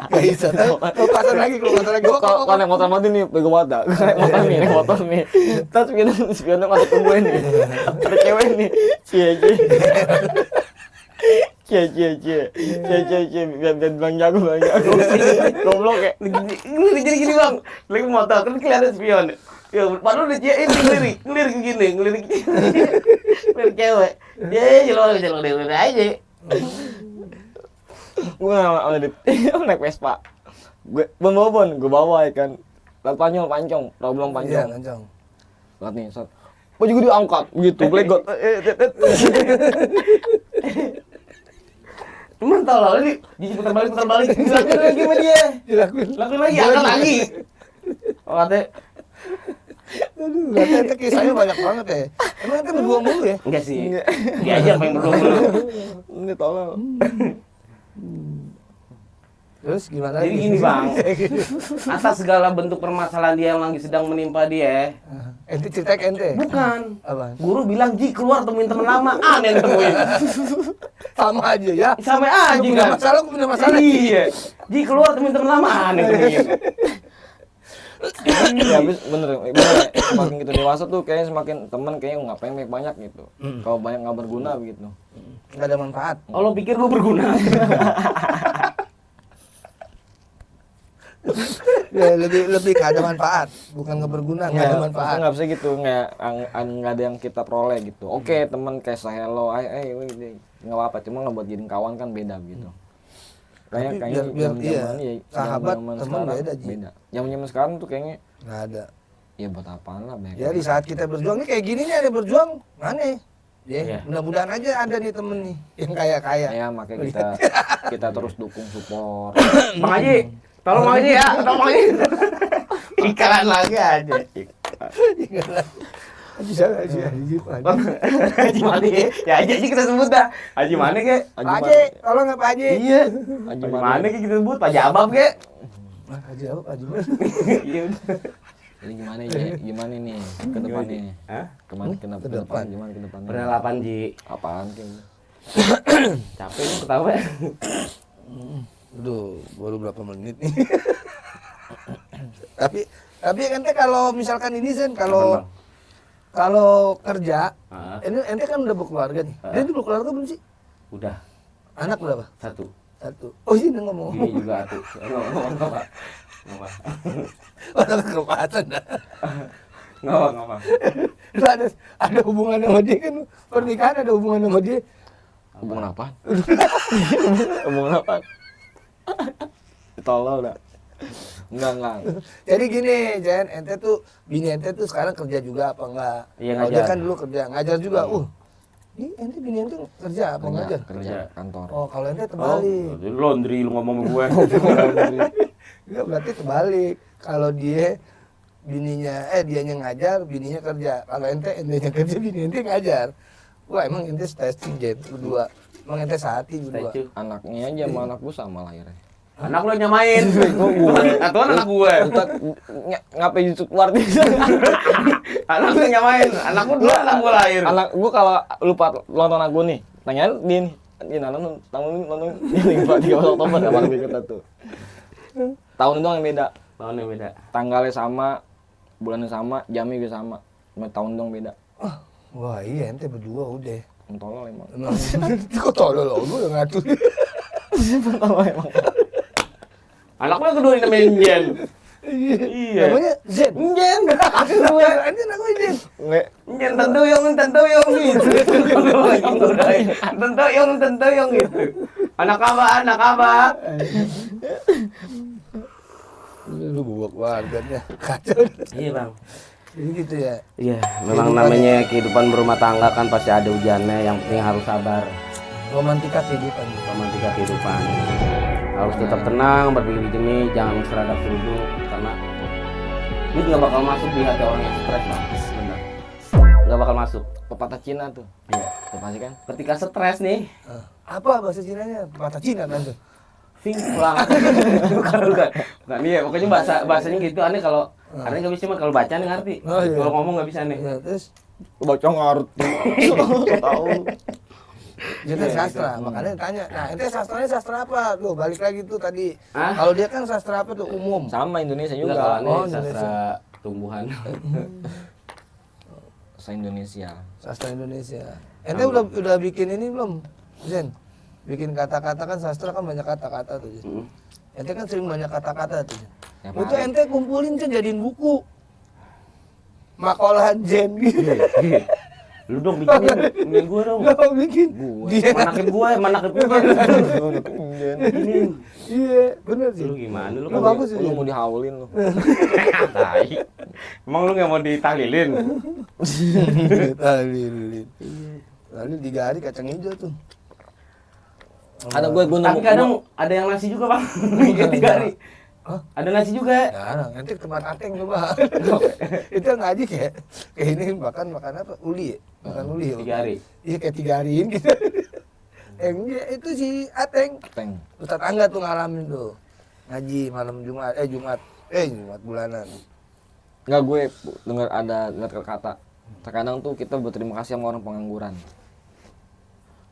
Gak bisa. Kelupasan lagi. Kok naik motor mati nih, bego banget dah. Naik motor nih. Terus spionnya masuk ke gue nih. Ada cewek nih. Cie. Biar bang jago. Goblok ya. Jadi gini bang, lagi motor kan kelihatan spion. Ya, padahal udah ngelirik ngelirik cewek. Dia jelok aja. Gue naik Vespa. gue bawa ya kan. Lalu pancong, problem Iya, pancong. Pancong. Lihat nih, set. Baju gue diangkat, begitu, blegot. Cuman tau lah, ini putar balik, dilakuin lagi sama dia. Dilakuin. Lakuin lagi, angkat lagi. Oh, katanya, Aduh, berarti ente kisahnya banyak banget ya. Emang ente berdua mulu ya? enggak sih. Dia aja yang paling berdua. Ini tolong. Terus gimana? Jadi lagi? gini bang, atas segala bentuk permasalahan dia yang lagi sedang menimpa dia, Ente cerita ke ente? bukan. Apa? Guru bilang, Ji keluar temuin teman lama, aneh yang temuin. Sama aja ya. Sama aja Lu punya kan. masalah, aku punya masalah. Iya. Ji keluar temuin teman lama, aneh temuin. Ya habis bener ya, semakin kita dewasa tuh kayaknya semakin teman kayaknya ngapain banyak gitu. Kalau banyak nggak berguna begitu. Nggak ada manfaat. Oh lo pikir gue berguna? Ya, lebih nggak ada manfaat, bukan nggak berguna, nggak ada manfaat. Nggak bisa gitu, nggak ada yang kita peroleh gitu. Oke teman kayak hello, nggak apa-apa, cuma nggak buat jadi kawan kan beda gitu. Tapi Kayaknya biar iya, zaman-zaman ya, sahabat, zaman-zaman teman sekarang beda, Ji. beda. Zaman sekarang tuh kayaknya Nggak ada. ya buat apaan lah banyak. Ya di saat kita berjuang nih kayak gini nih ada berjuang, mana ya? Iya. Mudah-mudahan aja ada nih temen nih yang kaya-kaya. Ya makanya kita terus dukung support. Bang Haji, tolong Bang Haji ya, tolong Bang Haji. Iklan lagi aja. Haji siapa? Haji Haji mana ya? Ya Haji kita sebut dah. Haji mana ke? Pak Haji, tolong nggak Pak Haji? Iya. Haji Haji mana ke kita sebut? Pak Jabab ke? Haji apa? Haji mana? Iya udah. Jadi gimana nih ke depannya? Hah? Kemana ke Ke depan? depan. Gimana ke depannya? Penerapan Ji. Apaan kayaknya? Capek lu ketawa ya. Aduh, baru berapa menit nih. tapi ente kalau misalkan ini Zen, kalau kerja, Ah. ente kan udah berkeluarga nih. Dia udah berkeluarga belum sih? Udah Anak berapa? satu. Oh ini ngomong. Gini juga satu. Enggak apa. Ada kesempatan dah. Enggak apa. Lu ada hubungan sama dia kan, pernikahan ada hubungan sama dia. Hubungan apa? Hubungan apa? Tolol dah. Enggak. Jadi gini, Jen, ente tuh bini ente tuh sekarang kerja juga apa enggak? Iya, Kalau dia ngajar. kan dulu kerja, ngajar juga. Ini ente bini ente kerja apa ngajar? Kerja kantor. Oh, kalau ente Oh, terbalik. jadi laundry lu ngomong sama gue. Enggak, berarti terbalik. Kalau dianya ngajar, bininya kerja. Kalau ente kerja, bini ente ngajar. Wah, emang ente testing Jen berdua. Emang ente sehati berdua. Statue. Anaknya aja sama anak gua sama lahirnya. Anak lu yang nyamain. Atau anak gue. Ngapain justru keluar di Anak lu yang nyamain. Anak lu dua anak gue lahir. Anak gua kalau lupa ulang tahun aku nih, tanyain dia nih. Dia nonton ini 13 Oktober kapan kita tuh. Tahun doang yang beda. Tahunnya beda. Tanggalnya sama, bulannya sama, jamnya juga sama. Cuma tahun doang beda. Wah, iya ente berdua udah. Tolol emang. Kok tolol lo, gue udah ngatur. Tolol emang. Anak lu yang kedua namanya Jen. Iya. Namanya Zen. Jen. Ente namanya Zen. Nggak, Jen tentu yang gitu. Tentu yang gitu. Anak apa? Lu bawa keluarganya kacau. Iya bang. Jadi gitu ya. Iya, memang namanya kehidupan berumah tangga kan pasti ada ujiannya. Yang penting harus sabar. Romantika kehidupan. Romantika kehidupan. Harus tetap tenang, berpikir jernih, jangan seragam seruduk karena duit nggak bakal masuk di hati orang yang stres bang. Benar. Nggak bakal masuk. pepatah Cina tuh. Iya. Tuh pasti kan. Ketika stres nih, Apa bahasa Cinanya? Bahasa Cina kan tuh. Fing pulang. bukan. Nah, iya, pokoknya bahasanya gitu aneh kalau aneh nggak bisa cuma kalau baca nih ngerti. Oh, iya. Kalau ngomong nggak bisa nih. Ya, terus Baca ngerti. Tahu. dia kan sastra, makanya tanya. Nah, ente sastranya sastra apa? Tuh, balik lagi tuh tadi. Hah? Kalau dia kan sastra apa tuh? Umum. Sama Indonesia Enggak, kalau juga. aneh Oh, sastra tumbuhan. Se Indonesia. Sastra Indonesia. Ente udah bikin ini belum, Zen? Bikin kata-kata kan sastra kan banyak kata-kata tuh. Zen. Ente kan sering banyak kata-kata tuh. Zen. Ya, Itu Pak. ente kumpulin Zen jadiin buku. Makolahan Zen gitu. Lu dong bikin gua dong. Gak mau bikin. Gua. Dia Manakib gua. Ini. Iya, bener sih. Lu gimana lu? Lu bagus sih. Lu mau dihaulin lu. Tai. Emang lu nggak mau ditahlilin? Tahlilin. Tahlil 3 hari kacang hijau tuh. Ada gue Tapi kadang ada yang nasi juga bang. Kayak 3 hari. Hah? Ada nasi juga. Jarang, nanti tempat Ateng coba. Itu ngaji kayak ini makan apa? Uli ya? Makan uli ya? 3 hari. Iya kayak 3 hariin gitu. Itu si Ateng. Teng. Ustaz Angga tuh ngalamin tuh. Ngaji malam Jumat bulanan. Enggak, gue dengar ada kata. Terkadang tuh kita berterima kasih sama orang pengangguran.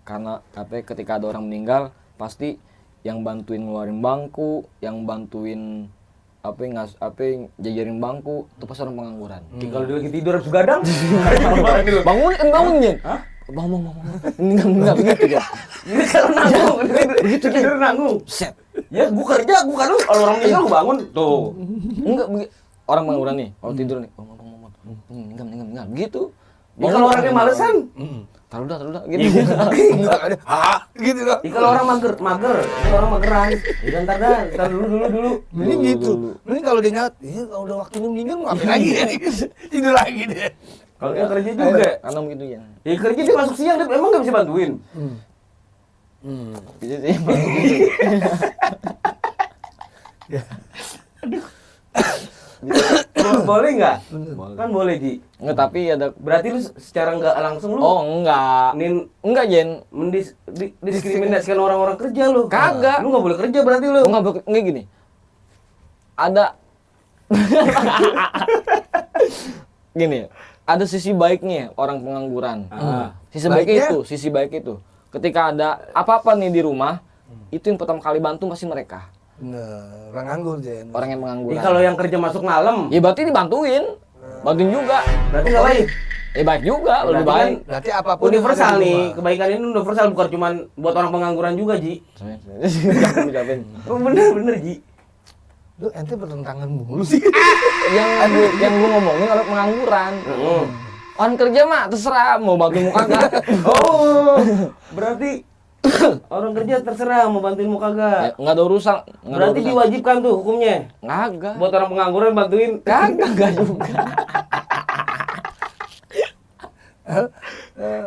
Karena ketika ada orang meninggal pasti yang bantuin ngeluarin bangku, yang bantuin yang jajarin bangku itu pas orang pengangguran. Kalau dia lagi tidur harus gadang. Bangun Jen. Hah? Bangun. Enggak begitu ya. Ini kalau nanggung. Begitu Jen. Tidur nanggung. Set. Ya gua kerja, bukan lu. Kalau orang meninggal lu bangun. Tuh. Enggak orang pengangguran nih, kalau tidur nih. Enggak begitu. Ya kalau orangnya malesan. Taruh dah gitu. Enggak ada. Gitu loh. Ya kalau orang mager. Kalau orang mageran. Ya ntar dulu. Mending gitu. Mending kalau dia nyaut, kalau udah waktunya meninggal mau ngapain lagi? Tidur lagi deh. Kalau dia kerja juga. Karena begitu ya. Ya kerja dia masuk siang, dia emang nggak bisa bantuin. Gitu sih. Boleh nggak? Kan boleh Ji. Enggak, tapi ada Berarti lu secara nggak langsung lu enggak. Enggak, Jen. Diskriminasikan orang-orang kerja lu. Kagak. Lu nggak boleh kerja berarti lu. Enggak gini. Ada gini, ada sisi baiknya orang pengangguran. Sisi baik itu. Ketika ada apa-apa nih di rumah, itu yang pertama kali bantu pasti mereka. Nah, orang nganggur Jen. Orang yang pengangguran. Ya, kalau yang kerja masuk malam, Ya berarti dibantuin. Bantuin juga. berarti nggak baik. Baik juga, lebih Berarti baik. Berarti apapun Universal yang ada di nih, rumah. kebaikan ini universal bukan cuma buat orang pengangguran juga Ji. Ucapin. Oh bener Ji. Lu ente bertentangan mulu sih. yang gue ngomongin kalau pengangguran. Orang kerja mah terserah mau bantuin muka kagak. Oh, berarti orang kerja terserah mau bantuin mau kagak. Enggak ada urusan. Berarti diwajibkan tuh hukumnya. Kagak. Buat orang pengangguran bantuin. Kagak juga.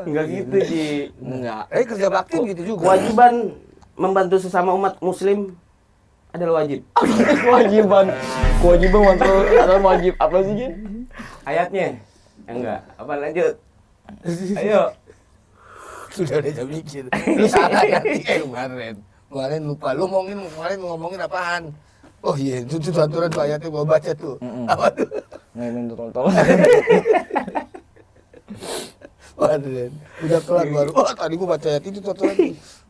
Enggak gitu, Ji. Enggak. Kerja bakti gitu juga. Kewajiban membantu sesama umat muslim adalah wajib. Kewajiban kontrol adalah wajib. Apa sih, Jin? Ayatnya? Enggak. Apa lanjut? Ayo. Sudah ada jam mikir. Lu salah nanti kemarin lupa. Lu kemarin mau ngomongin apaan? Oh iya, itu aturan tuh ayatnya gua baca tuh. Apa tuh? Ngainin tolong. Waduh, Den. Udah kelar baru. Oh, tadi gua baca ayat itu tuh aturan.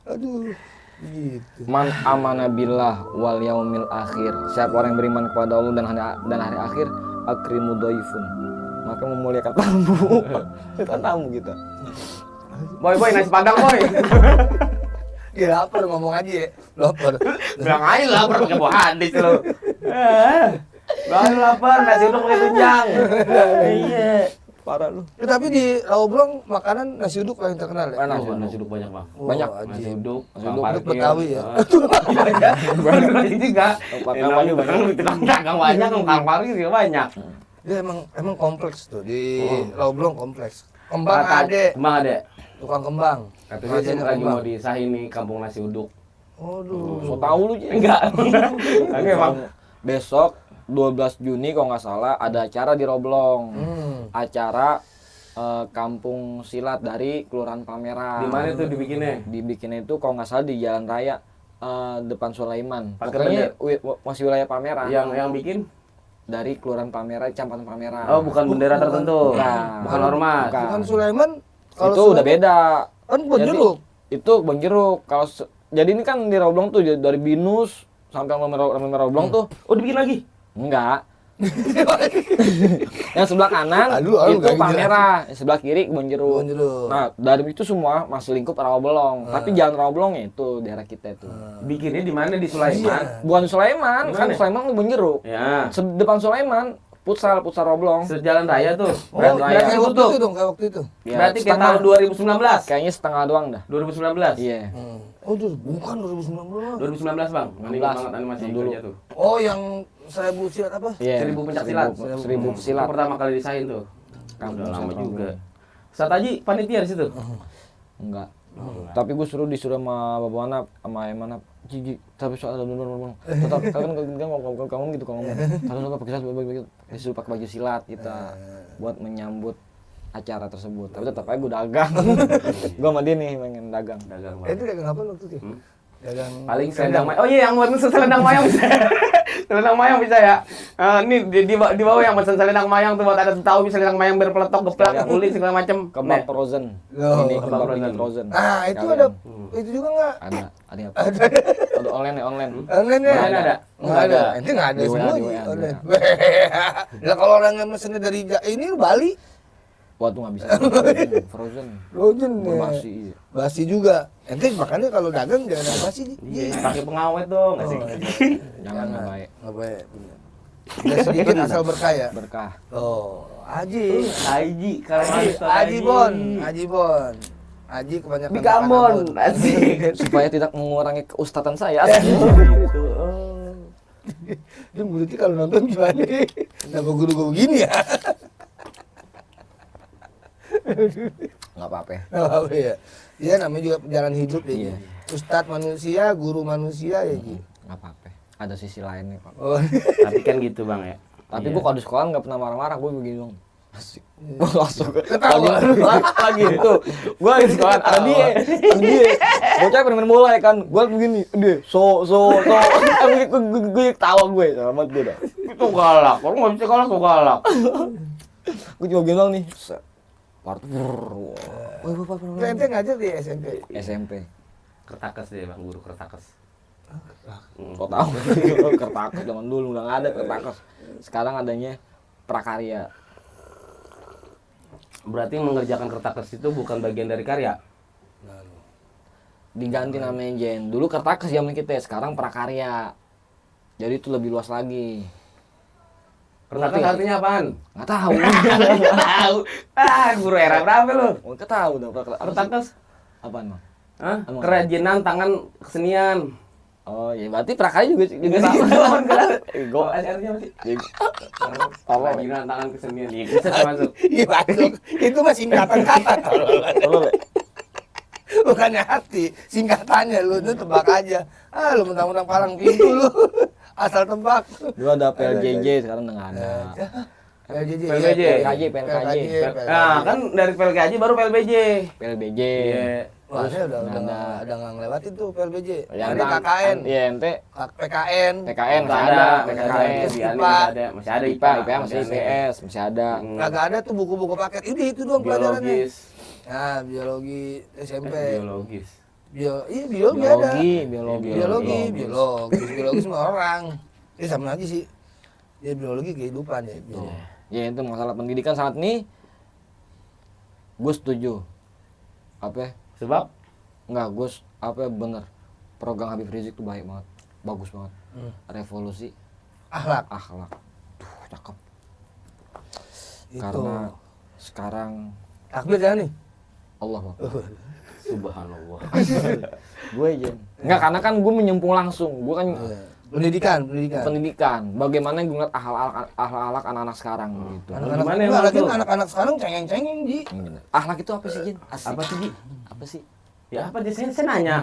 Aduh. Gitu. Man amana billah wal yaumil akhir. Siapa orang yang beriman kepada Allah dan hari akhir, akrimu dhaifun. Maka memuliakan tamu. Kan tamu kita. Boy, nasi padang, boy. Dia lapar ngomong aja ya. Lapar. Bilang aja lapar pakai buah hadis lo. Baru lapar, nasi uduk pakai tunjang. Iya. Parah lu. Tapi di Rawabelong makanan nasi uduk paling terkenal ya. Nasi uduk banyak, Bang. Banyak. Nasi uduk, Uduk Betawi ya. Banyak juga. Tukang Dagang banyak, tukang parkir juga banyak. Dia emang kompleks tuh di Rawabelong kompleks. Kembang ada, Kembang ada. tukang kembang. Katanya sih lagi mau disahin nih kampung nasi uduk. Aduh. So tahu lu, Jin. Enggak. Oke, Bang. Besok 12 Juni kalau nggak salah ada acara di Roblong. Acara kampung silat dari Kelurahan Palmerah. Di mana tuh dibikinnya? Dibikinnya itu kalau nggak salah di Jalan Raya depan Sulaiman. Parkir Pokoknya masih wilayah Palmerah. Yang bikin? Dari Kelurahan Palmerah, Kecamatan Palmerah. Oh, bukan bendera tertentu. Bukan ormas. Bukan Sulaiman. Kalau Itu udah beda. Kan Kebon Jeruk. Itu Kebon Jeruk. Kalau jadi ini kan di Roblong tuh dari Binus sampai Roblong tuh. Oh, dibikin lagi? Enggak. Yang sebelah kanan Aduh, itu gak Palmerah, yang sebelah kiri Kebon Jeruk. Kebon Jeruk. Nah, dari itu semua masih lingkup Rawabelong. Tapi jalan Rawabelong itu daerah kita itu. Bikinnya di mana? Di Sulaiman? Bukan Sulaiman, Di kan mana? Sulaiman Kebon Jeruk. Ya. Depan Sulaiman futsal Roblong. Sejalan raya tuh. Oh, Brand Raya. kayak waktu itu dong, kayak waktu itu. Ya, Berarti kayak setengah. tahun 2019. Kayaknya setengah doang dah. 2019. Iya. Oh, itu bukan 2019. 2019 bang. Ini 16. banget animasi Yang dulu. kerja tuh. Oh, yang 1000 silat apa? Iya. 1000 pencak silat. 1000 silat. Itu pertama kali desain tuh. Kampung Udah lama Silat juga. Roblong. Saat aja panitia di situ. Enggak. Tapi gue disuruh sama Bapak Manap, sama Ayah Manap. Gigi, tapi soal bener. Tetap kan ngomong gitu kalau ngomong. Harus apa pakai silat, disuruh pakai baju silat kita buat menyambut acara tersebut. Tapi tetap aja gue dagang. Gue sama dia nih pengen dagang. Dagang Itu banget. dagang apa waktu itu? Dagang Paling selendang mayang. Oh iya yang buat selendang mayang bisa. Selendang mayang bisa ya. Ini di bawah yang pesan selendang mayang tuh buat ada tahu bisa selendang mayang berpeletok geplak kulit segala macam. Kebab frozen. Oh, Ini kebab kebab frozen. dingin frozen. Nah, itu Sekalian. ada itu juga enggak? Ada apa? Ada online. Online ya? Online ada? Enggak ada. Ente enggak ada Di WA, semua di di WA, online. Lah kalau orang yang mesennya dari ini Bali, Wah tuh nggak bisa. Frozen. Frozen ya. Berbasi. Iya. Basi juga. Ente makanya kalau dagang jangan ada basi. Iya, pakai pengawet dong, asik. Jangan nggak baik. Enggak baik. Udah sedikit asal berkaya. Berkah. Oh, Aji. Aji, kalau Aji Bon, Aji Bon. Aji kebanyakan Big Ambon, makan asik. Supaya tidak mengurangi keustatan saya. Gitu. Oh. Dia mulutnya kalau nonton gimana? Kenapa guru-guru begini ya? Nggak apa-apa. Nggak apa-apa ya. Iya namanya juga jalan hidup ya. Iya. Ji. Ustadz manusia, guru manusia ya Ji. Nggak apa-apa. Ada sisi lainnya kok. Oh, Tapi kan gitu bang ya. Tapi Iya. gue kalau di sekolah nggak pernah marah-marah. Gue begini dong. Asik. Gue langsung Ketawa. lagi itu. Gue lagi di sekolah. Ada dia. Bocah pengen main bola ya kan. Gue begini. Dia gue ketawa gue. Selamat gue dah. Itu galak, kalau nggak bisa galak tuh galak. Gue cuma gendong nih. Part. Lu ente ngajar di SMP. SMP. Kertakes deh bang, guru kertakes. Kau tahu kertakes zaman dulu udah nggak ada kertakes. Sekarang adanya prakarya. Berarti mengerjakan kertakes itu bukan bagian dari karya. Diganti namanya Jen. Dulu kertakes zaman kita, sekarang prakarya. Jadi itu lebih luas lagi. Kertakes artinya apaan? Nggak tahu. Tahu. Guru era berapa lu? Nggak tahu dah Kertakes? apaan Bang? Hah? Emang? Kerajinan tangan kesenian. Oh ya berarti prakarya juga sama. Ego. Artinya apa sih? Tolol. Kerajinan tangan kesenian. Iya, bisa termasuk. Iya masuk. Itu mah singkatan kata. Tolol ya? Bukannya hati, singkatannya lu itu tebak aja. Ah lu mentang-mentang palang pintu lu. Asal tebak. Dulu ada PLJJ, sekarang udah nggak ada. PLJJ. PLBJ. PLKJ. Nah, kan dari PLKJ baru PLBJ. PLBJ. Iya. Wah, saya udah Nggak nggak ngelewatin tuh PLBJ. Ya, Ada KKN, Iya ente PKN, PKN Nggak masih ada, masih PKKN. di Ani IPA. masih ada, masih ada IPA, IPA masih IPS, masih ada. nggak ada tuh buku-buku paket. Ini itu doang pelajarannya. Biologis. Nah, biologi SMP. Biologis. Iya biologi ada. Biologi. Biologi semua orang. Ini sama aja sih. Ya biologi kehidupan ya. Tuh. Ya itu masalah pendidikan saat ini gue setuju. Apa? Sebab Enggak, bener. Program Habib Rizik tuh baik banget. Bagus banget. Revolusi Akhlak. akhlak. Tuh, cakep. Itu. Karena sekarang Takbir ya nih. Allah Bang. subhanallah. Gue Jen. Enggak, karena kan gue menyempung langsung. Gue kan Pendidikan. pendidikan. Bagaimana gue ngeliat akhlak anak-anak sekarang gitu. Anak-anak Gimana emang lagi tuh? anak-anak sekarang cengeng-cengeng Ji. Akhlak itu apa sih, Jin? Asik. Apa sih, Ji? Apa sih? Ya apa dia saya nanya.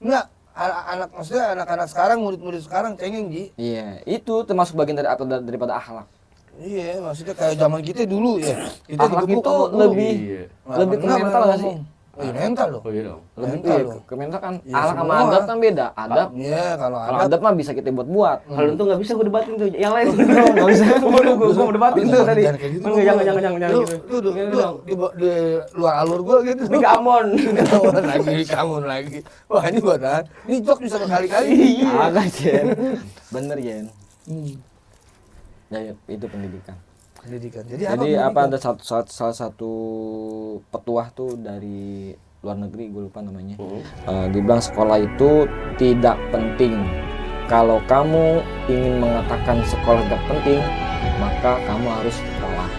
Enggak, anak maksudnya anak-anak sekarang, murid-murid sekarang cengeng Ji. Iya, itu termasuk bagian dari daripada akhlak. Iya, maksudnya kayak zaman kita dulu ya. Kita Akhlak digebuk itu sama guru. lebih Iya. lebih ke Nggak mental pernah nggak sih? ngomong. Oh iya mental loh. Oh iya dong. Lebih Mental iya, loh. ke mental kan. Iya, Akhlak sama semua. adab kan beda. Adab Iya, kalau kalau adab adab mah bisa kita buat. Kalau itu nggak bisa gue debatin tuh. Yang lain Nggak bisa. Gue mau debatin tuh tadi. Jangan kayak gitu. Jangan jangan Lu gitu. lu di luar alur gua gitu. Ini gamon. Kamu lagi. Wah, ini buat ini jok bisa berkali-kali. Agak Jen. Bener Jen. Hmm. Ya, itu pendidikan. Pendidikan. Jadi pendidikan? apa ada salah satu petuah tuh dari luar negeri, gue lupa namanya. Dia bilang sekolah itu tidak penting. Kalau kamu ingin mengatakan sekolah tidak penting, maka kamu harus kalah.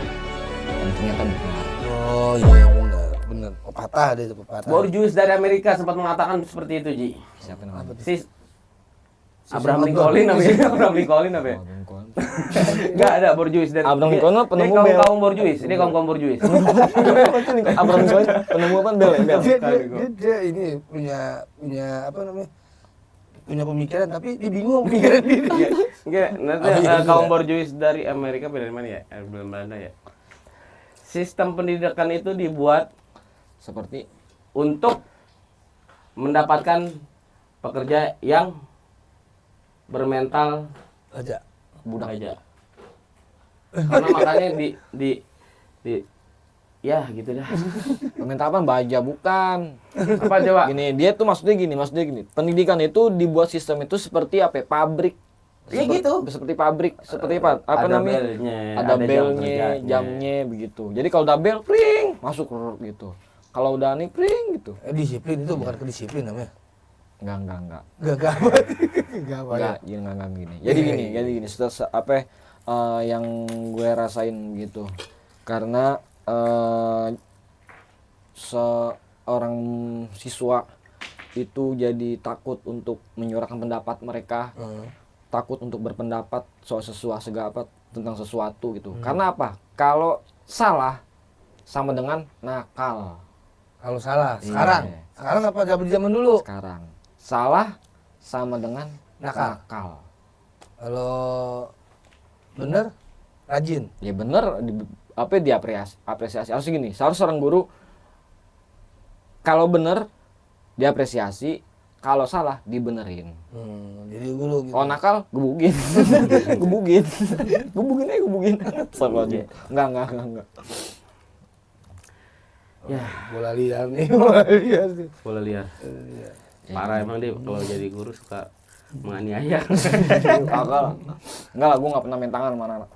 Dan ternyata benar. Oh iya benar. Pepatah ada itu pepatah. Borjuis dari Amerika sempat mengatakan seperti itu, Ji. Siapa namanya? Si Abraham Lincoln apa ya? Abraham Lincoln apa ya? Enggak ada Borjuis dari Abraham Lincoln mah penemu Ini bel. kaum Borjuis, ini kaum Borjuis. Abraham Lincoln penemu apa bel ya? Bel. Dia ini punya apa namanya? Punya pemikiran tapi dia bingung pemikiran dia. Enggak, nanti kaum Borjuis dari Amerika dari mana ya? Belanda ya. Sistem pendidikan itu dibuat Seperti untuk mendapatkan pekerja yang bermental Aja. budak aja. Karena makanya di ya gitu dah. permintaan baja bukan. Apa coba? Gini, dia tuh maksudnya gini. Pendidikan itu dibuat sistem itu seperti apa? Ya? Pabrik. Ya gitu. Seperti pabrik, seperti apa? Apa Ada namanya? belnya, Ada ada jam belnya, kerjanya. jamnya begitu. Jadi kalau udah bel, pring, masuk gitu. Kalau udah nih, pring gitu. Disiplin itu bukan kedisiplin namanya. Enggak. Enggak apa. Enggak apa. Enggak, enggak gini. Jadi gini, setelah yang gue rasain gitu. Karena seorang siswa itu jadi takut untuk menyuarakan pendapat mereka. Takut untuk berpendapat soal segala tentang sesuatu gitu. Karena apa? Kalau salah sama dengan nakal. Kalau salah Iya. sekarang apa zaman dulu? Sekarang salah sama dengan Nakal. nakal. Kalau bener rajin. Ya bener diapresiasi. Harus gini, seharusnya seorang guru kalau bener diapresiasi, kalau salah dibenerin. Jadi guru gitu. Kalau nakal, gebugin. gebugin. Selalu aja. Enggak. Ya, Bola liar nih, bola liar sih. boleh lihat. Parah emang dia kalau jadi guru suka menganiaya. Kagak. Enggak lah, gue nggak pernah main tangan sama anak.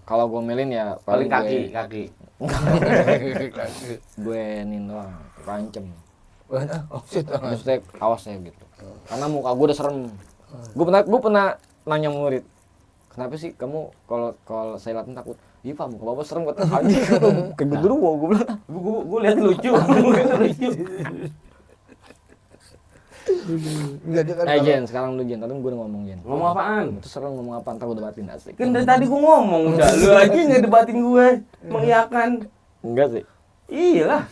Kalau gue melin ya Paling gue- kaki. gue nin doang, rancem. Oh shit. Maksudnya awas ya gitu. Karena muka gue udah serem. Gue pernah nanya murid, kenapa sih kamu kalau saya latihan takut? Iya pak, muka bapak serem kata anjing. Kayak gue bilang. Gue lihat lucu. Lucu. Enggak dia kan. Jen, sekarang lu Jen, tadi gue udah ngomong Jen. Ngomong apaan? Itu serem ngomong apa, ntar gue debatin asik. Kan dari tadi gue ngomong udah, lu aja nggak debatin gue, mengiyakan. Enggak sih. Iyalah.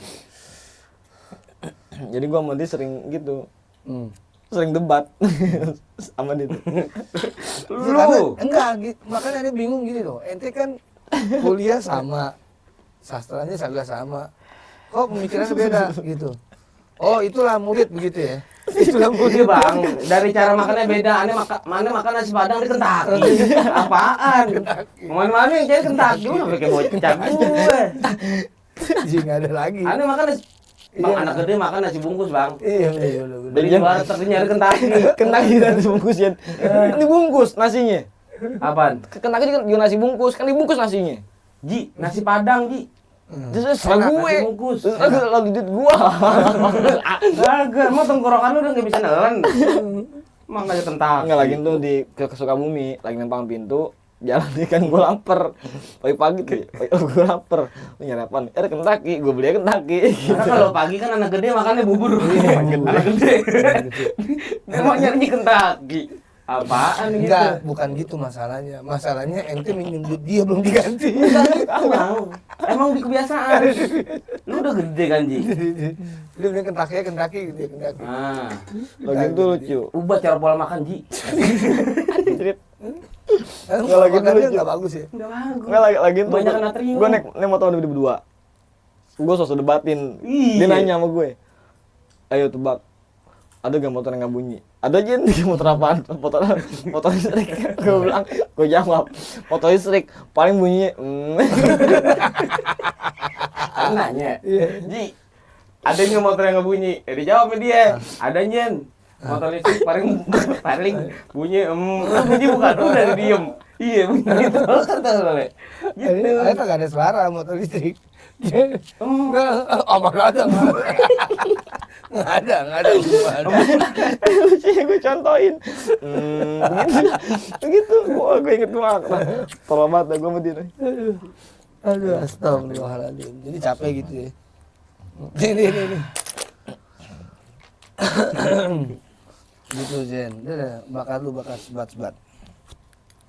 Jadi gue sama dia sering gitu, Hmm. sering debat sama dia tuh. Ya, karena, Lu. enggak, makanya dia bingung gini loh. Ente kan kuliah sama, sastranya juga sama. Kok pemikirannya beda gitu. Oh itulah murid begitu ya. Itulah Iya murid bang, dari cara makannya beda. Aneh makan nasi padang di Kentucky. Apaan? Mana yang jadi Kentucky? Lu sampai kayak bocah gue. Jadi nggak ada lagi. Aneh makan nasi. Bang, Iya. anak gede makan nasi bungkus bang. Iya. Beli di luar terus nyari Kentucky. Kena gitu dibungkus Jen. Kan dibungkus nasinya. Apaan? Kena juga nasi bungkus, kan dibungkus nasinya. Ji, nasi padang Ji. Terus serah Enak, gue. nasi bungkus. Terus lalu duit gua. Gagak, emang tengkorokan lu udah nggak bisa nelen. Emang nggak ada Kentucky. Enggak lagi tuh di ke Sukabumi, lagi nempang pintu, jalan nih kan gue lapar. Pagi-pagi tuh, gue lapar. Lu nyari apaan? Ada Kentucky, gue beli Kentucky. Karena kalau pagi kan anak gede makannya bubur. Anak gede. Dia mau nyari Kentucky. Apaan gitu? Enggak, bukan gitu masalahnya. Masalahnya ente minjem duit dia belum diganti. Emang di kebiasaan. Lu udah gede kan Ji? Dia bilang Kentucky gitu ya, Kentucky. Nah, Lagi itu lucu. ubah cara pola makan Ji. Anjrit. Nggak lagi makannya lucu. nggak bagus ya. Udah bagus. Enggak lagi tuh. Banyak natrium. Gue naik motor berdua. Gue sosok debatin. Iya. Dia nanya sama gue. Ayo tebak. Ada gak motor yang gak bunyi? Ada Jen, motor apaan? Motor listrik. Gue bilang, gue jawab, motor listrik paling bunyinya. Kan nanya. Ji, ada nggak motor yang nggak bunyi? Dijawab sama dia. Ada Jen. Motor listrik paling bunyi. Bunyi bukan? Udah diem. Iya bunyi terus kata lo. Gitu. Ada kagak ada suara motor listrik. Enggak, aman aja. Nggak ada hubungan. Lucunya gue contohin. Begitu. Gue inget gue tolong banget dah gue sama dia. Aduh, astagfirullahaladzim. Jadi capek gitu ya. Ini. Gitu Zen. Udah, bakat lu bakat sebat-sebat.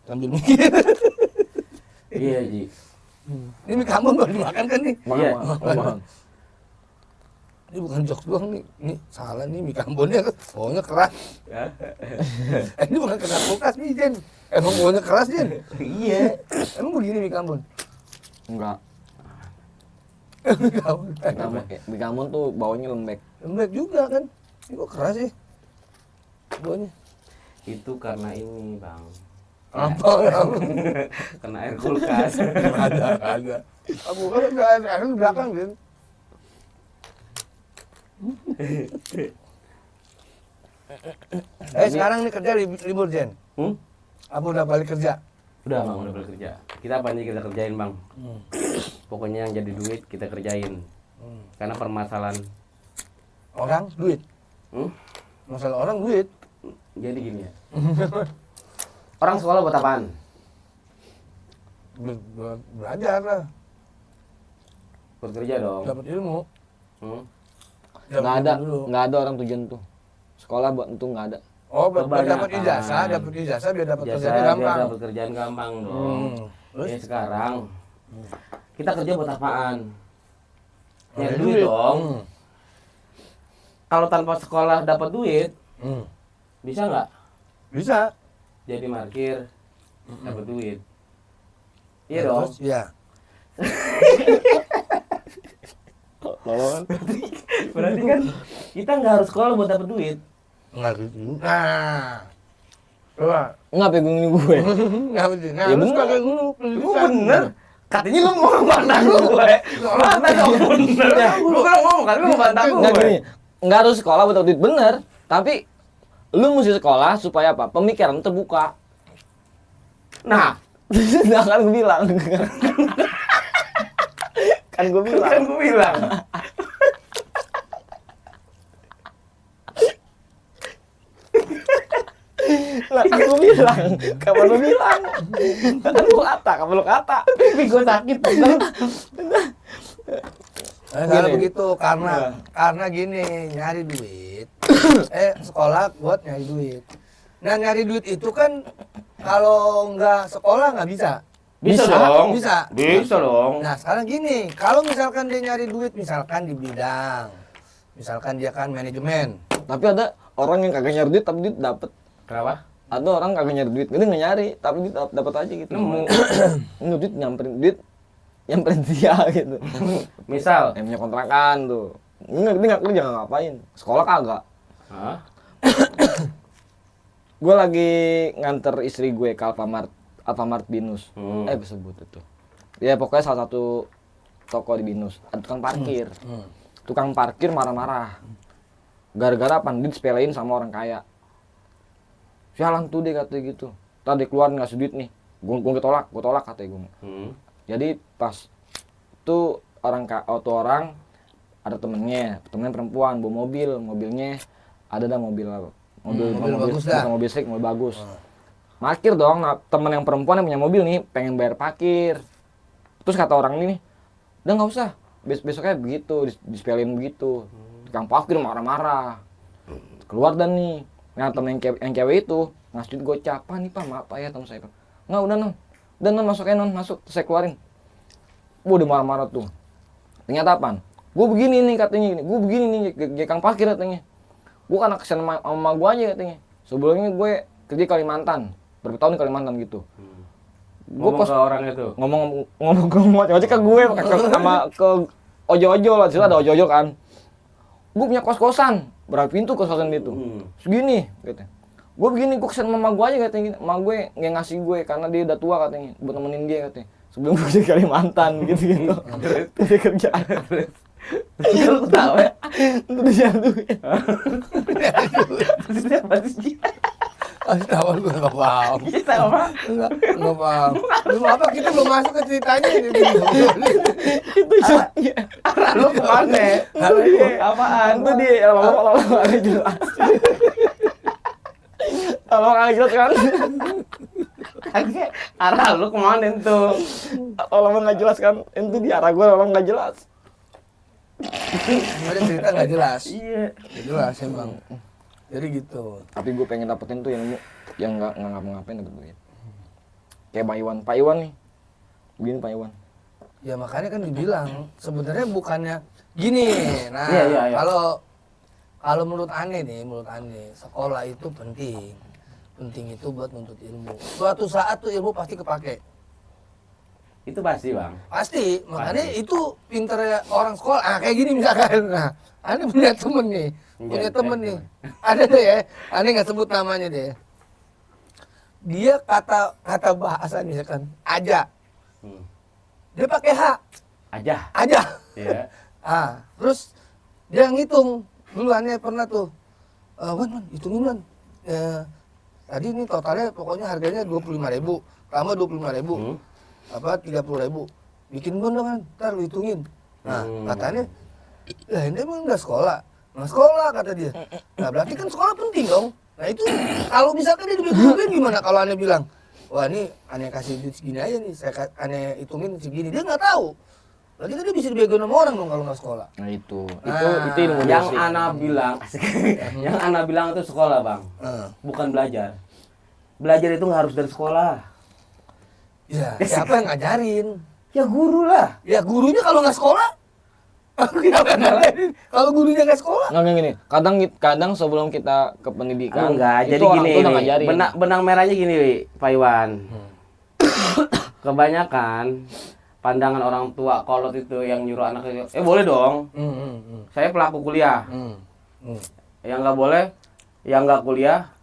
Sambil mikir. Iya, Ji. Ini mie kambing baru dimakan kan nih? Iya. Makan. Ini bukan jokes doang nih. Ini salah nih mie kambingnya. Baunya keras. Ini bukan kena kulkas nih Jen. Emang baunya keras Jen? Iya. Emang begini mie kambing? Enggak. Mie kambing. Mie kambing tuh baunya lembek. Lembek juga kan? Ini kok keras sih? Baunya. Itu karena ini, Bang. Apa? Kena air kulkas. Ada. Aku kan udah ada di belakang Jen. Sekarang nih kerja libur Jen. Apa udah balik kerja? Udah, Bang, udah bekerja. Kita apa nih kita kerjain, Bang? Pokoknya yang jadi duit kita kerjain. Karena permasalahan Orang duit. Masalah orang duit. jadi gini ya. Orang sekolah buat apaan? Belajar lah, Buat kerja dong. dapat ilmu. Hmm? Nggak Dapat ada, ilmu dulu. nggak ada orang tujuan tuh. Sekolah buat itu nggak ada. Oh, biar Kebanyakan. dapat ijazah biar dapat Jasa kerjanya biar gampang. dapat kerjaan gampang dong. Terus? Ya sekarang kita kerja buat apaan? Nyari Nyari duit duit. dong. Kalau tanpa sekolah dapat duit, Hmm. bisa nggak? Bisa. Jadi markir, dapat duit. Iya Ya, dong. terus, iya. Lawan. Berarti kan kita nggak harus sekolah buat dapat duit. Enggak gitu. Nah. Coba. Nggak pegang ini gue. Enggak betul. Nah, Ya lu bener. sebagai guru Lu pendidikan. bener. Katanya lu mau bantah gue. Bantah dong bener. Lu kan ngomong kan lu mau bantah Nggak gue. gini. Nggak harus sekolah buat duit bener. Tapi lu mesti sekolah supaya apa? Pemikiran lu terbuka. Nah, Nah, kan gue bilang. Kan gue bilang. kan gue bilang. Lah, kan gue bilang. Kapan lu bilang? Kan lu kata, kapan lu kata. Pipi gue sakit. Karena Gini. begitu karena gini nyari duit. Sekolah buat nyari duit. Nah, nyari duit itu kan kalau nggak sekolah nggak bisa. Bisa Bisa, dong. bisa. Bisa dong. Nah, sekarang gini, kalau misalkan dia nyari duit misalkan di bidang, misalkan dia kan manajemen. Tapi ada orang yang kagak nyari duit tapi duit dapet. Kenapa? Ada orang kagak nyari duit, dia nggak nyari tapi duit dapet aja gitu. Nemu. Nggak duit nyamperin dia gitu. Misal. Yang punya kontrakan tuh. Dia nggak kerja nggak ngapain. Sekolah kagak. Hah? Gue lagi nganter istri gue ke Alfamart Binus. Gue sebut itu. Ya pokoknya salah satu toko di Binus. Ada tukang parkir. Tukang parkir marah-marah. Gara-gara apa? Dia disepelein sama orang kaya. Sialan tuh dia katanya gitu. Tadi keluar ngasih duit nih. Gue tolak katanya gue. Jadi pas itu orang ada temennya perempuan bawa mobilnya ada mobil bagus dah. bukan mobil listrik, mobil bagus. Parkir dong, nah, temen yang perempuan yang punya mobil nih pengen bayar parkir. Terus kata orang ini nih, udah nggak usah, besoknya begitu, disepelin begitu. Tukang parkir marah-marah. Keluar dan nih, nah temen yang cewek itu ngasih duit gocap, nih pak, maaf pak ya temen saya pak. Nggak udah non masuk aja non, masuk, terus saya keluarin. Udah marah-marah tuh. Ternyata apaan? Gue begini nih katanya, gue begini nih, kang parkir katanya. Gue kan kesian sama gue aja katanya. Sebelumnya gue kerja di Kalimantan, berapa tahun di Kalimantan gitu. Gue Ngomong ke orang itu. ngomong aja ke gue sama ke ojo-ojo lah, situ ada ojo-ojo kan. Gue punya kos-kosan, berapa pintu kos-kosan itu? Segini, gitu. Gue begini, gue kesian sama gue aja katanya. Sama gue nggak ngasih gue karena dia udah tua katanya, buat nemenin dia katanya. Sebelum gue di Kalimantan gitu. Dia kerjaan. Lu ketawa ya? Itu dia duit. Astaga, gue nggak paham. Kita apa? Nggak paham. Belum apa, kita belum masuk ke ceritanya ini. Itu shotnya. Arah lu kemana? Apaan? Itu dia lama-lama nggak jelas. Kalau nggak jelas kan? Kagak. Arah lu kemana tuh? Lama nggak jelas kan? Itu di arah gue lama nggak jelas. Ada cerita nggak jelas. Iya. Nggak jelas emang. Jadi gitu. Tapi gue pengen dapetin tuh ilmu yang nggak ngapa-ngapain dapet duit. Kayak Pak Iwan nih. Begini Pak Iwan. Ya makanya kan dibilang sebenarnya bukannya gini. Nah, Iya. kalau menurut Ane nih, sekolah itu penting. Penting itu buat nuntut ilmu. Suatu saat tuh ilmu pasti kepake. Itu pasti, Bang. Pasti, makanya itu pinternya orang sekolah. Ah, kayak gini misalkan. Nah, Ane punya temen nih. Ada tuh ya. Ane nggak sebut namanya deh. Dia kata bahasa misalkan aja. Hmm. Dia pakai H. Aja. Iya. Ah, terus dia ngitung. Dulu Ane pernah tuh. Wan, hitungin Wan. Tadi ini totalnya pokoknya harganya 25.000. Tambah 25.000. Apa 30.000. Bikin bon dong kan, ntar lu hitungin. Nah, katanya, lah ini emang nggak sekolah. Nggak sekolah kata dia. Nah berarti kan sekolah penting dong. Nah itu kalau misalkan dia dibego-begoin gimana kalau Ane bilang, wah ini Ane kasih duit segini aja nih, Ane hitungin segini. Dia nggak tahu. Berarti kan dia bisa dibegoin sama orang dong kalau nggak sekolah. Nah itu Nah, ilmu Yang basic. Ana bilang, yang Ana bilang itu sekolah, Bang. Bukan belajar. Belajar itu nggak harus dari sekolah. Ya, siapa yang ngajarin? Ya guru lah. Ya gurunya kalau nggak sekolah, kenapa ngalahin? Kalau gurunya nggak sekolah? Nggak gini. Kadang sebelum kita ke pendidikan, Enggak, itu jadi orang gini, tua udah Wi. ngajarin. benang merahnya gini, Wi, Pak Iwan. Kebanyakan pandangan orang tua kolot itu yang nyuruh anaknya, boleh dong. Saya pelaku kuliah. Yang nggak boleh, yang nggak kuliah,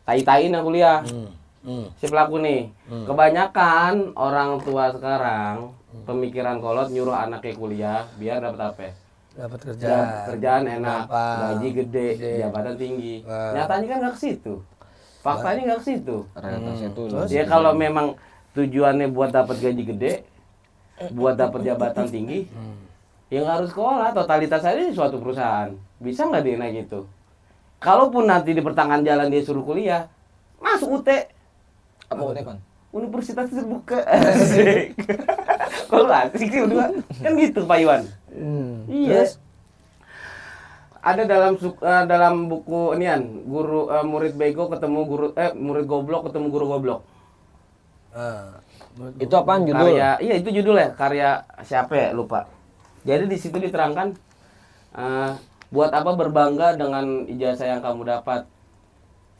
tai-taiin yang kuliah. Si pelaku nih. Kebanyakan orang tua sekarang pemikiran kolot nyuruh anaknya kuliah biar dapat apa? Dapat kerja. Kerjaan enak, Gampang. gaji gede, jabatan tinggi. Wah. Nyatanya kan nggak ke situ. Faktanya nggak ke situ. Realitasnya itu Terus? Ya kalau memang tujuannya buat dapat gaji gede, buat dapat jabatan tinggi, ya nggak harus sekolah. Totalitas aja di suatu perusahaan. Bisa nggak dia naik gitu? Kalaupun nanti di pertengahan jalan dia suruh kuliah, masuk UT. apa Pan? Universitas terbuka. Asik. Kalau asik sih udah kan gitu Pak Iwan. Iya. Terus? Ada dalam buku inian, guru murid bego ketemu murid goblok ketemu guru goblok. Itu apaan judul? Iya itu judulnya, karya siapa ya lupa. Jadi di situ diterangkan buat apa berbangga dengan ijazah yang kamu dapat.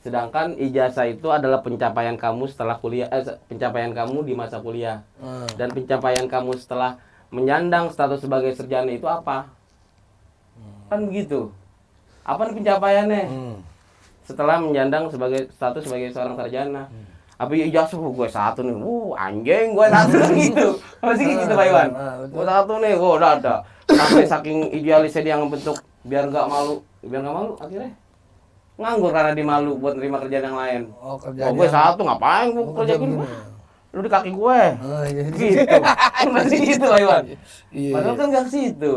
Sedangkan ijazah itu adalah pencapaian kamu setelah kuliah, pencapaian kamu di masa kuliah. Dan pencapaian kamu setelah menyandang status sebagai sarjana itu apa? Kan begitu. Apa nih pencapaiannya? Setelah menyandang status sebagai seorang sarjana. Apa ijazah gue satu nih, anjing gue satu gitu. Masih gitu Pak Iwan. Gue satu nih, udah ada. Sampai saking idealisnya dia ngebentuk biar nggak malu akhirnya nganggur karena dia malu buat nerima kerjaan yang lain. Gue satu ngapain gue kerja gini? Lu di kaki gue. Gitu. Masih gitu Pak Iwan. Padahal kan nggak ke situ.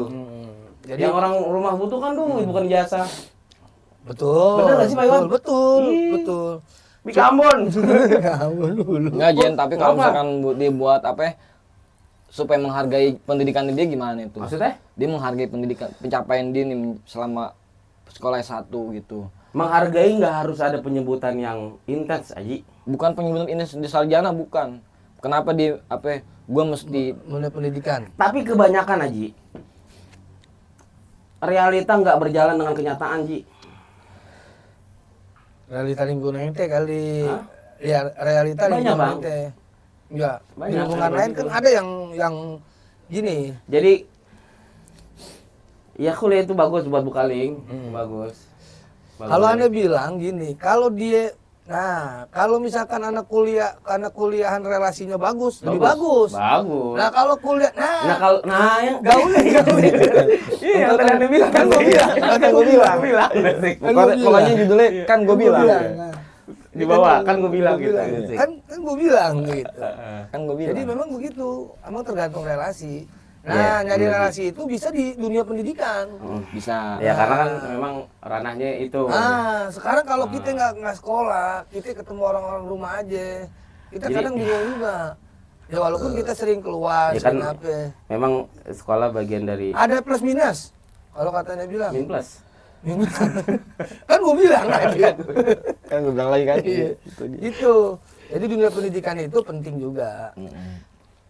Jadi yang orang rumah butuh kan duit bukan jasa. Betul. Bener nggak sih Pak Iwan? Betul. Bika Ambon. Enggak Jen, tapi kalau misalkan dia buat apa ya, supaya menghargai pendidikan dia gimana itu? Maksudnya? Dia menghargai pendidikan, pencapaian dia nih selama sekolah S1 gitu. Menghargai nggak harus ada penyebutan yang intens Aji. Bukan penyebutan ini di sarjana, bukan. Kenapa dia apa? Gue mesti Mulai pendidikan. Tapi kebanyakan Aji, realita nggak berjalan dengan kenyataan Ji. Realita lingkungan ente kali. Ya realita Banyak, lingkungan Bang. ente. Enggak. Banyak, Di lingkungan ada lain kan juga. ada yang gini. Jadi ya kuliah itu bagus buat bukaling, bagus. Kalau Anda bilang gini, kalau misalkan anak kuliahan relasinya bagus, lebih bagus. Bagus. Nah, kalau kuliah, yang gaulnya. iya yang tadi Anda bilang kan gue bilang. Kan gue bilang. Bilang. Pokoknya judulnya kan gue bilang. Nah, Di bawah, kan gue bilang gitu. Kan gue bilang gitu. Kan gue bilang. Jadi memang begitu, emang tergantung relasi. Iya, Nah, nyari bener. relasi itu bisa di dunia pendidikan. bisa. Ya karena kan memang ranahnya itu. Nah, sekarang kalau kita nggak sekolah, kita ketemu orang-orang rumah aja, kita Jadi- kadang bingung juga. Ya walaupun kita sering keluar, Ya kan sering apa, memang sekolah bagian dari ada plus minus. Kalau katanya bilang, min plus. minus. Kan gue bilang tadi. Kan gue bilang lagi kan. Iya, Itu dia. itu. Jadi dunia pendidikan itu penting juga.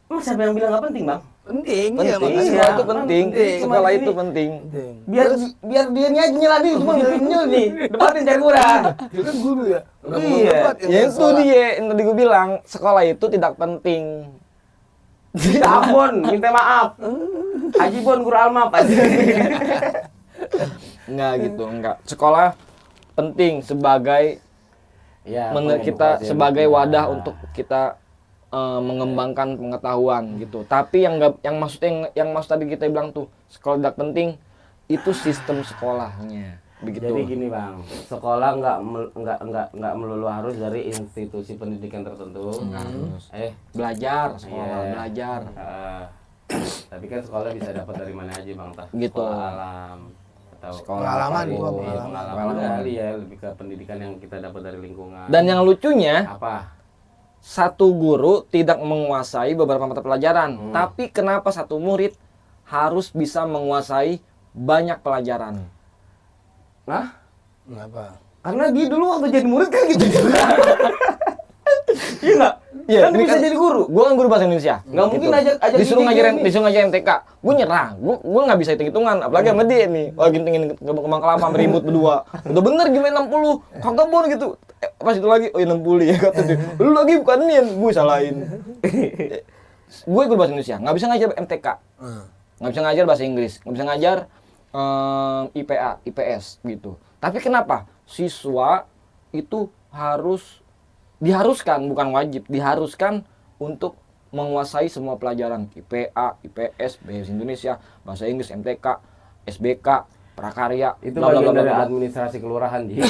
Emang siapa yang bilang nggak penting, Bang? Penting, Penting, ya makanya sekolah itu penting. penting. Sekolah itu penting. Penting. Biar dia nya aja nyelani cuma nyel nih. Depatin cari kurang. Dia kan guru ya. Udah Iya. guru debat yang Ya itu sekolah. dia yang tadi gue bilang, sekolah itu tidak penting. Minta ampun, minta maaf. Haji Bon guru almap aja. Enggak gitu, enggak. Sekolah penting sebagai Ya, kita sebagai wadah untuk kita mengembangkan pengetahuan gitu. Tapi yang nggak, yang maksudnya yang maksud tadi kita bilang tuh sekolah tidak penting itu sistem sekolahnya begitu. Jadi gini Bang, sekolah nggak melulu harus dari institusi pendidikan tertentu. Harus. Iya. Belajar, sekolah belajar. Tapi kan sekolah bisa dapat dari mana aja Bang, entah Gitu. sekolah alam atau Sekolah Pengalaman apapun. juga, Iya, pengalaman. pengalaman kali ya, lebih ke pendidikan yang kita dapat dari lingkungan. Dan yang lucunya, apa? satu guru tidak menguasai beberapa mata pelajaran, tapi kenapa satu murid harus bisa menguasai banyak pelajaran? Nah, Kenapa? karena dia dulu waktu jadi murid kan gitu juga. Iya nggak? Iya, Kan ini bisa kan- jadi guru. Gue kan guru bahasa Indonesia. Nggak mungkin Gitu. ajak disuruh IJ ngajarin nih. disuruh ngajarin MTK. Gue nyerah. Gue nggak bisa hitung-hitungan. Apalagi sama dia nih. Lagi tingin kembang kelapa meribut berdua. Udah bener gimana 60. Kagak bon gitu. Pas itu lagi oh iya 60 ya kata dia. Lu lagi bukan nih, gue salahin. Gue guru bahasa Indonesia, nggak bisa ngajar MTK. Nggak bisa ngajar bahasa Inggris, nggak bisa ngajar IPA, IPS gitu. Tapi kenapa? Siswa itu diharuskan, bukan wajib, diharuskan untuk menguasai semua pelajaran IPA, IPS, bahasa Indonesia, bahasa Inggris, MTK, SBK, prakarya, Itu bla, bla, bagian bla, dari bla, bla. administrasi kelurahan Ji.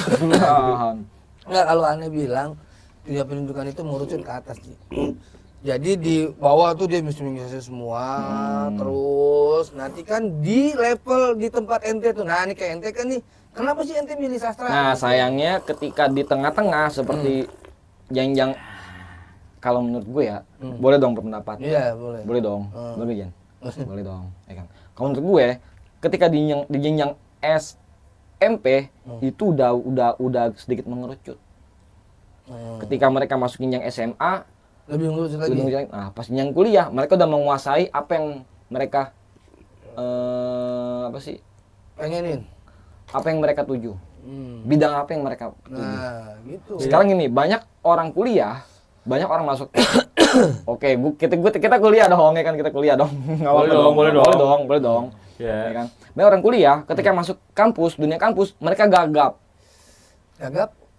Enggak, kalau aneh bilang dunia pendidikan itu merucut ke atas Ji. Jadi di bawah tuh dia mesti menguasai semua, terus nanti kan di level di tempat ente tuh, nah ini kayak ente kan nih, kenapa sih ente milih sastra? Nah, sayangnya ketika di tengah-tengah seperti yang kalau menurut gue ya, boleh dong berpendapat. Iya boleh. Boleh dong. Boleh Jan. Boleh dong, ya kan. Kalau menurut gue ketika di jenjang SMP itu udah sedikit mengerucut. Ketika mereka masuk jenjang SMA Lebih merucut lagi. lebih mengerucut. Nah, pas jenjang kuliah mereka udah menguasai apa yang mereka apa sih? Pengenin. Apa yang mereka tuju. Hmm. Bidang apa yang mereka tuju. Nah gitu. Sekarang gini, banyak orang kuliah, banyak orang masuk. Oke, kita kuliah dong, ya kan kita kuliah dong. Nggak apa-apa Boleh dong. boleh dong. Ya. Ya kan? Banyak orang kuliah, ketika masuk kampus, dunia kampus, mereka gagap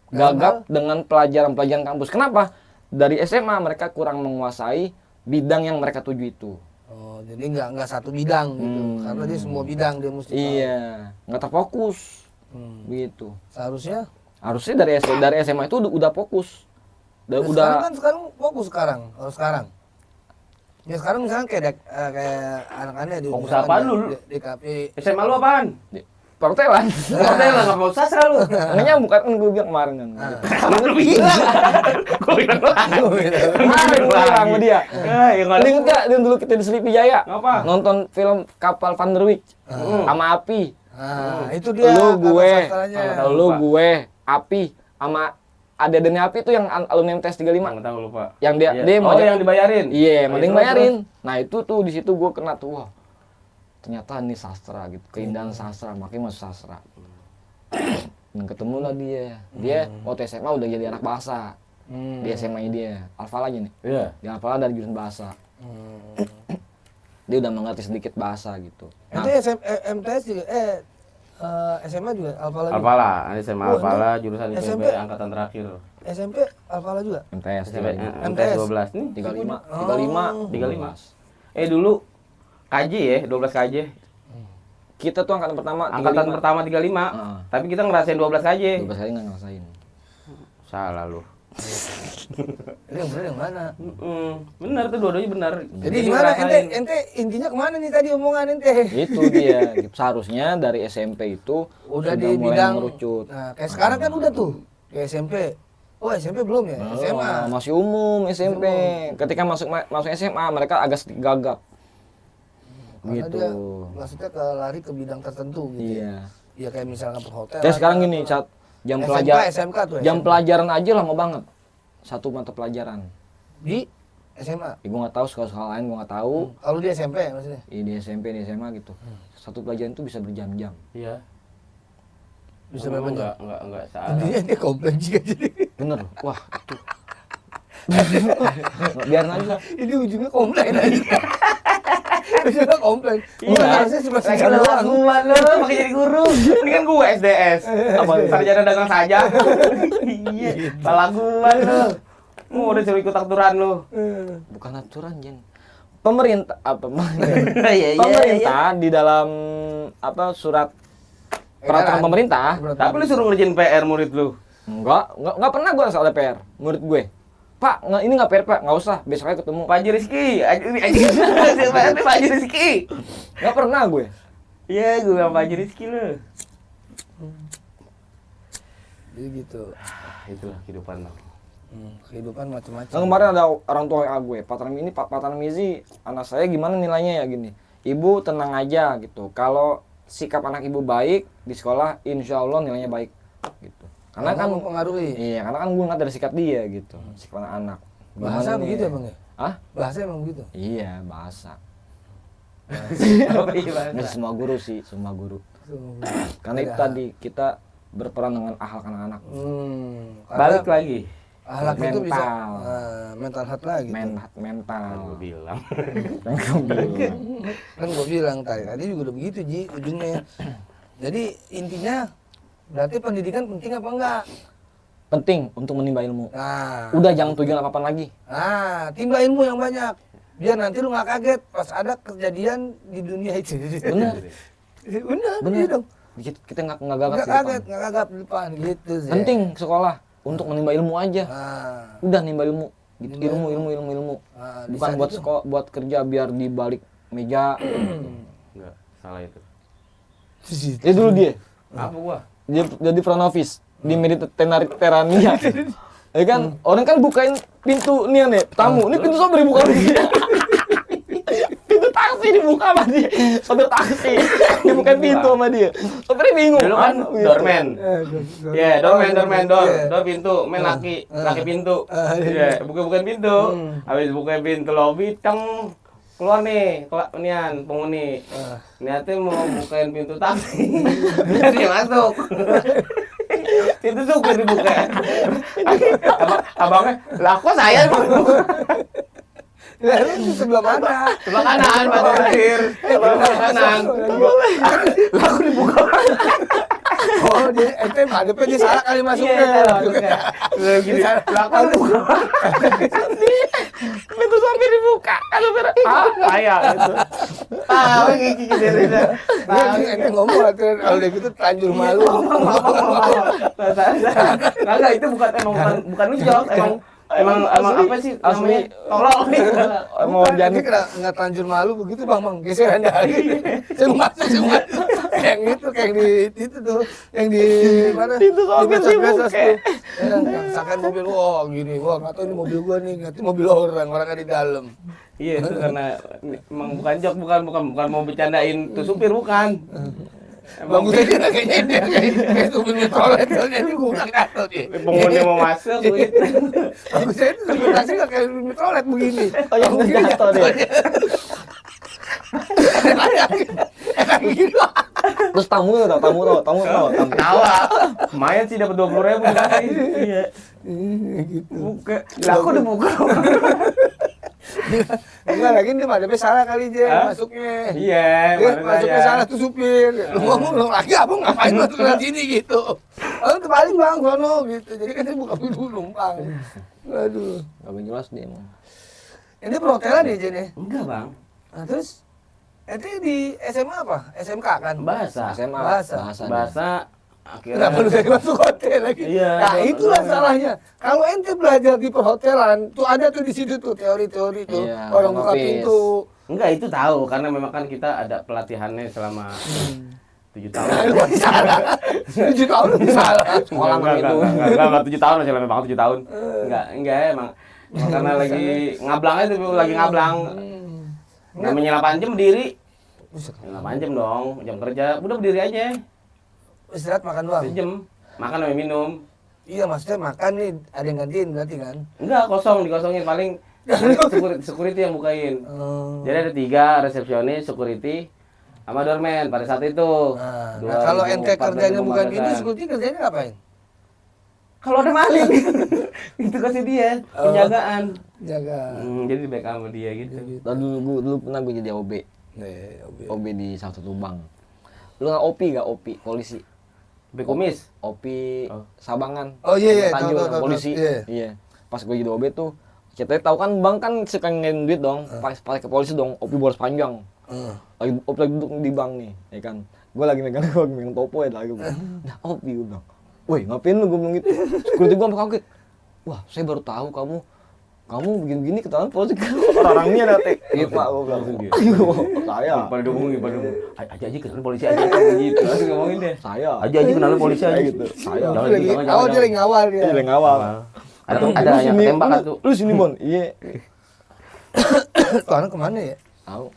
Gagap. dengan pelajaran-pelajaran kampus. Kenapa? Dari SMA mereka kurang menguasai bidang yang mereka tuju itu. Oh, jadi nggak satu bidang gitu. Karena dia semua bidang dia mesti tahu. Iya, nggak terfokus. Hmm. Begitu. Seharusnya. Harusnya dari SMA itu udah fokus. Ya, Udah sekarang fokus sekarang. Kalau sekarang. Ya sekarang misalnya kayak anak-anak di Fokus misalkan apaan di- lu? di kafe. SMA lu apaan? pertelan. Hotel lah nggak mau sastra lu. Nggak nyambung kan gue bilang kemarin kan. Lu bilang. Gue bilang Kemarin gue bilang sama dia. Ya nggak Lu inget gak yang dulu kita di Sleepy Jaya? Ngapa? Nonton film Kapal Van der Wijk sama Api. Nah, itu dia. Lu kata gue, sastranya. tahu. lu lupa. gue, Api sama adik-adiknya Api tuh yang alumni MTS 35. Nggak tahu lupa. Yang dia Iya. dia mau Oh yang dibayarin. Iya, Oh, mending terus, bayarin. Nah, itu tuh di situ gue kena tuh. Wah, ternyata ini sastra gitu, keindahan sastra, makanya masuk sastra. Dan ketemu lah dia waktu SMA udah jadi anak bahasa. Di SMA-nya dia, Alfala aja nih. Iya. Di Alfala dari jurusan bahasa. Dia udah mengerti sedikit bahasa gitu. Itu MTS juga SMA juga Alfa lagi. Alpala, ini SMA Oh, Alpala jurusan IPB SMP. angkatan terakhir. SMP Alfa juga. MTS SMP 35. MTS 12 nih. 35, Oh. 35. Dulu KJ ya, 12 KJ. Kita tuh angkatan pertama Angkatan 35. pertama 35. Heeh. Tapi kita ngerasain 12 KJ. 12 kali nggak ngerasain. Salah lu. Ini yang benar yang mana? Benar tuh, dua-duanya benar. Jadi gimana ente intinya kemana nih tadi omongan ente? Itu dia. Seharusnya dari SMP itu Udah sudah di mulai bidang mengerucut. Nah, kayak sekarang kan udah tuh kayak SMP. Oh, SMP belum ya? SMA. Masih umum SMP. Ketika masuk SMA mereka agak sedikit gagap. Karena Gitu. dia maksudnya lari ke bidang tertentu gitu. Iya. Ya kayak misalnya perhotelan. Kayak sekarang gini, saat jam SMK, pelajaran SMK tuh, jam SMK. pelajaran aja lama banget. Satu mata pelajaran. Di SMA. Ibu nggak tahu sekolah lain, gua nggak tahu. Kalau di SMP maksudnya. Di SMP, di SMA gitu. Satu pelajaran itu bisa berjam-jam. Iya. Bisa berapa jam? Enggak salah. Intinya dia komplain juga jadi. Bener. Wah, itu. Biarin aja. Ini ujungnya komplain aja. Ujungnya komplain. Iya. Harusnya cuma Lagi sisa doang. gua lu pakai jadi guru. Ini kan gua SDS. Apa sarjana dagang saja. Iya. Salah gua lu. Mau udah suruh ikut aturan lu. Bukan aturan, Jen. Pemerintah Iya pemerintah di dalam surat peraturan pemerintah. Tapi lu suruh ngerjain PR murid lu. Enggak pernah gue soal PR murid gue. Pak, ini nggak PR Pak, nggak usah, besoknya ketemu. Pak Haji Rizky, Pak Haji Rizky. Nggak pernah gue. Iya, gue sama Pak Haji Rizky lu. Jadi gitu. Itulah kehidupan lo. Kehidupan macam-macam. Nah, kemarin ada orang tua gue, Pak Tarmizi, anak saya gimana nilainya ya gini. Ibu tenang aja gitu. Kalau sikap anak ibu baik di sekolah, insya Allah nilainya baik gitu. Karena kan mempengaruhi. Iya, karena kan gue ngeliat dari sikap dia gitu, sikap anak-anak. Bahasa Gimana begitu nih? ya Bang ya? Hah? Bahasa emang begitu. Iya, bahasa. Apa gimana? Nggak semua guru sih, semua guru. Karena itu tadi kita berperan dengan akhlak anak-anak. Balik lagi. Ahlak itu bisa Mental. mental health lagi. Mental. Gue bilang. Kan gue bilang. Kan gue bilang tadi juga udah begitu Ji ujungnya. Jadi intinya berarti pendidikan penting apa enggak? Penting untuk menimba ilmu. Nah, Udah jangan tujuan apa-apa lagi. nah timba ilmu yang banyak. Biar nanti lu nggak kaget pas ada kejadian di dunia itu. Bener. Bener, iya dong. Kita nggak gagap Nggak di depan. kaget, nggak gagap di depan gitu sih. Penting sekolah untuk menimba ilmu aja. Nah, Udah nimba ilmu. Gitu. Ilmu. nah, di Bukan saat buat itu- sekolah, buat kerja biar di balik meja. Enggak, salah itu. Dia dulu dia. Apa gua? Dia jadi front office di Mediterania. Ya kan, orang kan bukain pintu nih nih, tamu. Ini pintu sopir dibuka sama dia. Pintu taksi dibuka sama dia. Sopir taksi dibukain pintu sama dia. Sopirnya bingung. Dulu kan Gitu. doorman. Iya, doorman, Iya. door pintu, main laki pintu. Iya, bukain pintu. Habis bukain pintu lobby, ceng. Keluar nih, nian penghuni. Niatnya mau bukain pintu taksi. Biar dia masuk. Pintu supir dibuka. Abangnya, lah kok saya Lalu di sebelah mana? sebelah kanan, Pak supir. Sebelah kanan. Lah aku dibuka. Oh, dia ente hadapnya dia salah kali masuknya. Iya, salah masuknya. Lah gini, lah aku dibuka. Pintu sopir dibuka. Kan sopir, Saya gitu. Gini. Dia ente ngomong aturan kalau dia gitu Tanjur Malu. Enggak, itu bukan nujok, emang apa sih namanya? Tolong nih. mau Jadi jadi nggak Tanjur Malu begitu bang, geser anda lagi. Saya masuk. Yang itu kayak di itu tuh, yang di mana? Pintu sopir Di medsos dibuka. tuh. Misalkan mobil, wah gini, wah nggak tahu ini mobil gua nih, nggak tahu mobil orangnya di dalam. Iya, itu karena emang bukan jok, bukan mau bercandain tuh supir, bukan. Bang Gue dia kayaknya dia kayak tuh mobil toilet dia gua nggak tahu dia. Penghuni mau masuk gitu. Bang Gue itu sebenarnya nggak kayak mobil toilet begini. Oh, yang jatuh dia. Kayak gitu. Terus tamu tahu. Tawa. Lumayan sih dapat 20.000 sekali. Iya. Gitu. Buka. Lah aku udah buka. Enggak lagi dia madepnya salah kali dia Hah? masuknya. Iya, Dia baru masuknya saya. salah tuh supir. Lu ngomong lu lagi abang ngapain masuk ke sini gitu. Lalu terbalik bang sono gitu. Jadi kan dia buka pintu numpang. Aduh. Gak jelas dia emang. Ini perhotelan ya Jen ya? Enggak, Bang. Nah, terus ente di SMA apa? SMK kan? Bahasa. SMA Bahasa. dia. Bahasa Kenapa lu jadi masuk hotel lagi? Iya, Nah, itulah salahnya. Kalau ente belajar di perhotelan, tuh ada tuh di situ tuh teori-teori tuh. Iya, Orang buka office. pintu. Enggak, itu tahu karena memang kan kita ada pelatihannya selama 7 tahun. Lu masih salah. 7 tahun lu salah. Sekolah enggak, itu. enggak 7 tahun masih memang 7 tahun. Enggak emang. Karena lagi ngablang itu lagi ngablang. Namanya 8 jam berdiri. 8 jam dong, jam kerja. Udah berdiri aja. Istirahat makan doang. Sejam. Makan sama minum. Iya, maksudnya makan nih ada yang gantiin berarti kan? Enggak, dikosongin paling security yang bukain. Oh. Jadi ada 3, resepsionis, security, sama doorman pada saat itu. Nah, kalau ente 2004 kerjanya bukan 2015. gitu, security kerjanya ngapain? Kalau ada maling, itu kasih dia penjagaan. Jaga. Jadi di backup sama dia gitu. Dulu pernah gue jadi OB. OB di salah satu bank. Lu nggak OP gak OP polisi? Bekumis. OP Oh. Sabangan. Oh, iya, Tanjung, tahu, polisi. iya. Iya. Pas gue jadi OB tuh, kita tahu kan bank kan suka ngeluarin duit dong. Pakai ke polisi dong. OP boros panjang. OP lagi duduk di bank nih, ya kan. Gue lagi megang topo ya lagi. Nah, OP gue bilang. Woi, ngapain lu gue bilang gitu. Security gue sampai kaget. Wah, saya baru tahu kamu begini-begini ketahuan polisi. Orang-orangnya ada gitu Pak, gue bilang. Ayo, saya. Pada dukungin. Aja kenal polisi aja gitu. Langsung ngomongin deh. Saya. Aja kenal polisi aja gitu. Saya. Jangan Lagi, gitu, awal dia lagi ngawal dia. Iya, ngawal. Ada yang tembak kan tuh. Lu sini, Bon. Iya. Tuh anak kemana ya? Tahu.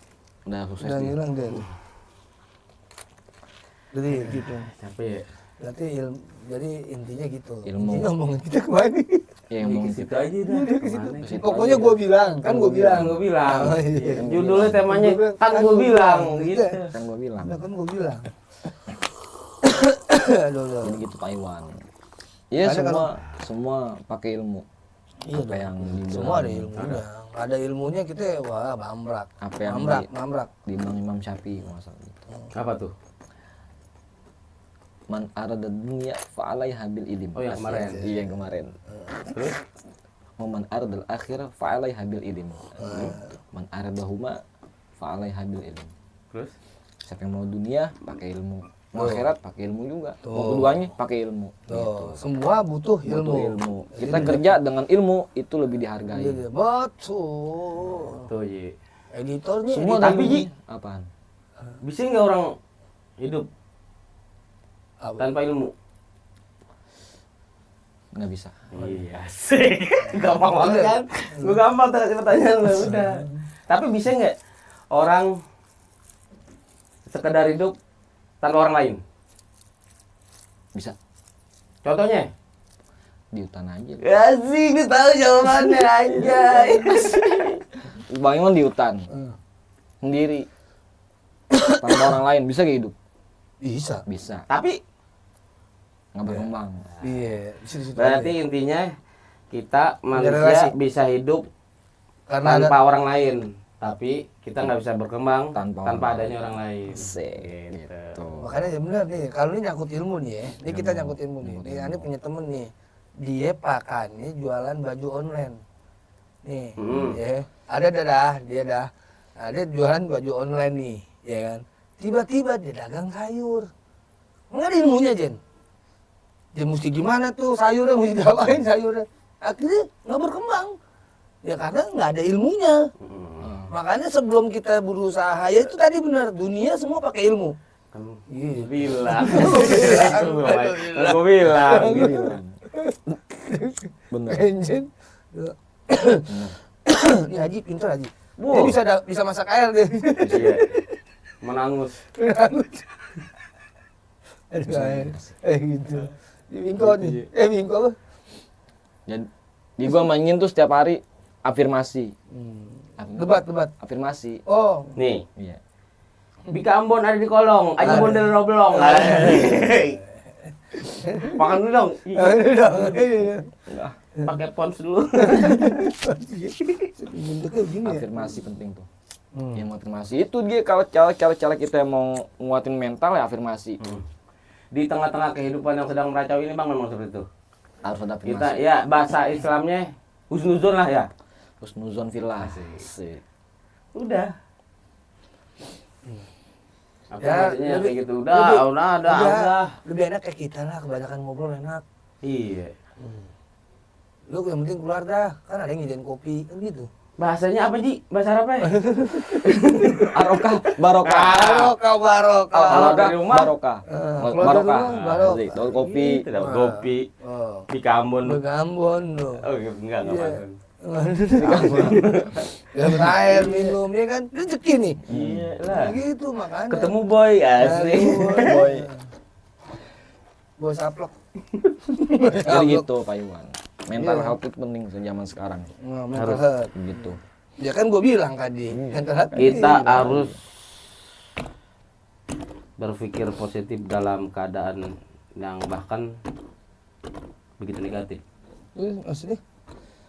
Udah sukses Udah dia. ngilang dia. Jadi gitu. Capek ya. Berarti jadi intinya gitu. Ilmu. Intinya ngomongin kita kemana? Iya, ngomong Ke situ gitu. aja dah. Kesitu Pokoknya gue bilang, kan gue bilang. Gue bilang. Oh, iya. Judulnya temanya kan gue bilang gitu. Kan gua bilang. Nah, kan gue bilang. Aduh, aduh. Jadi gitu Taiwan. Iya, Karena semua pakai ilmu. Iya Apa yang dibilang Semua ada ilmunya. Ada ilmunya kita wah bambrak. Apa yang Mambrak. di Imam Syafi'i masalah gitu. Apa tuh? Man arada dunya fa alaiha bil ilm. Oh, yang kemarin. Iya, yang kemarin. Terus Man aradal akhirah fa alaiha bil ilm. Man aradahuma fa alaiha bil ilm. terus Siapa yang mau dunia pakai ilmu. Mau akhirat pakai ilmu juga. Mau keduanya pakai ilmu. Tuh, semua butuh ilmu. Butuh ilmu. Kita kerja dengan ilmu itu lebih dihargai. Iya, betul. tuh Ji. Editornya Semua editor. Tapi, Ji, apaan? bisa nggak orang hidup Apa? tanpa ilmu? Nggak bisa. Iya sih, gampang banget kan? Gue gampang tadi pertanyaan lo udah. Tapi bisa nggak orang sekedar hidup tanpa orang lain? Bisa. Contohnya? Di hutan aja. Ya sih, gue tahu jawabannya anjay. Bang Iman di hutan. Sendiri. Tanpa orang lain bisa gak hidup? Bisa. Bisa. Tapi Nggak berkembang. Iya, bisa di situ berarti aja. intinya kita relasi. manusia bisa hidup Karena tanpa ada orang lain, tapi kita nggak bisa berkembang Tanpa tanpa orang adanya orang lain. Asik, gitu. makanya ya benar nih, kalau ini nyangkut ilmu nih ya. Ini kita nyangkut ilmu nih. Nih, Ani punya temen nih. Dia pakannya jualan baju online. Nih, ya. Ada dia dah. Ada jualan baju online nih, ya kan. Tiba-tiba dia dagang sayur. Nggak ada ilmunya, Jen. Dia mesti gimana tuh sayurnya, mesti diapain sayurnya. Akhirnya nggak berkembang. Ya karena nggak ada ilmunya. Makanya sebelum kita berusaha, ya itu tadi benar, dunia semua pakai ilmu. Kan Iya. bilang, Bilang. gue bilang. Bener. Bensin. Ini Haji pintar Haji. Wow. Dia bisa masak air dia. Iya. Menangus. Aduh, air. Gitu. Di Bingko nih. Bingko apa? Jadi gua mainin tuh setiap hari afirmasi. Debat. Afirmasi. Oh. Nih, Iya. Bika Ambon ada di kolong, Aji Bondel Roblong. Makan dulu dong. Pakai pons dulu. Bentuknya begini ya. Afirmasi penting tuh. Yang afirmasi itu dia kalau cara kita mau nguatin mental ya afirmasi. Di tengah-tengah kehidupan yang sedang meracau ini Bang memang seperti itu. Harus ada afirmasi. Kita ya bahasa Islamnya husnuzon lah ya. Husnuzon fillah. Asik. Udah. Apa Ya, maksudnya lebih- kayak gitu? Udah. Lebih enak kayak kita lah, kebanyakan ngobrol enak. Iya. Lu yang penting keluar dah, kan ada yang nyediain kopi, kan gitu. Bahasanya apa, Ji? Bahasa Arab ya? Barokah, barokah. Barokah. Kalau dari rumah? barokah. keluar dari Barokah. rumah, barokah. Asik, daun kopi. Itu dapat kopi. Oh, Di Kambon. Begambon lu. Oh, enggak Iya. apa-apa. Dapat air minum, ya kan? Rezeki nih. Iya lah. Gitu makanya. Ketemu boy asli. Boy. Boy saplok. Jadi gitu Pak Iwan. Mental health itu penting zaman sekarang. Nah, mental health. Gitu. Ya kan gue bilang tadi, mental health. Kita harus berpikir positif dalam keadaan yang bahkan begitu negatif. Maksudnya?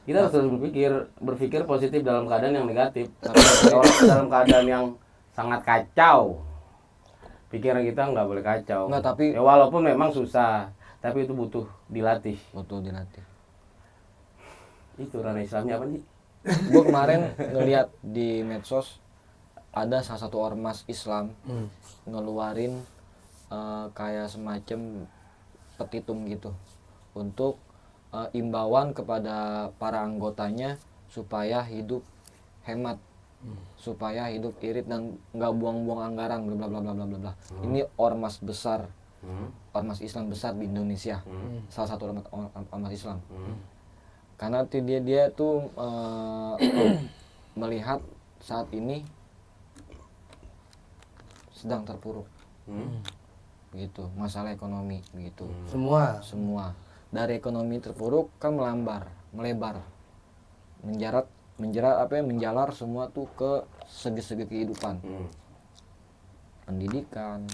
Kita harus terus berpikir positif dalam keadaan yang negatif. Tapi kalau dalam keadaan yang sangat kacau, pikiran kita nggak boleh kacau. Nggak, tapi- ya walaupun memang susah, tapi itu butuh dilatih. Betul dilatih. Itu ranah Islamnya apa sih? Gue kemarin ngeliat di medsos ada salah satu ormas Islam ngeluarin kayak semacam petitum gitu untuk imbauan kepada para anggotanya supaya hidup hemat, supaya hidup irit dan nggak buang-buang anggaran, bla bla bla bla bla bla bla. Ini ormas besar, ormas Islam besar di Indonesia, salah satu ormas Islam. Karena dia tuh melihat saat ini sedang terpuruk, begitu, masalah ekonomi, begitu. Semua dari ekonomi terpuruk kan melebar, menjalar semua tuh ke segi-segi kehidupan, pendidikan.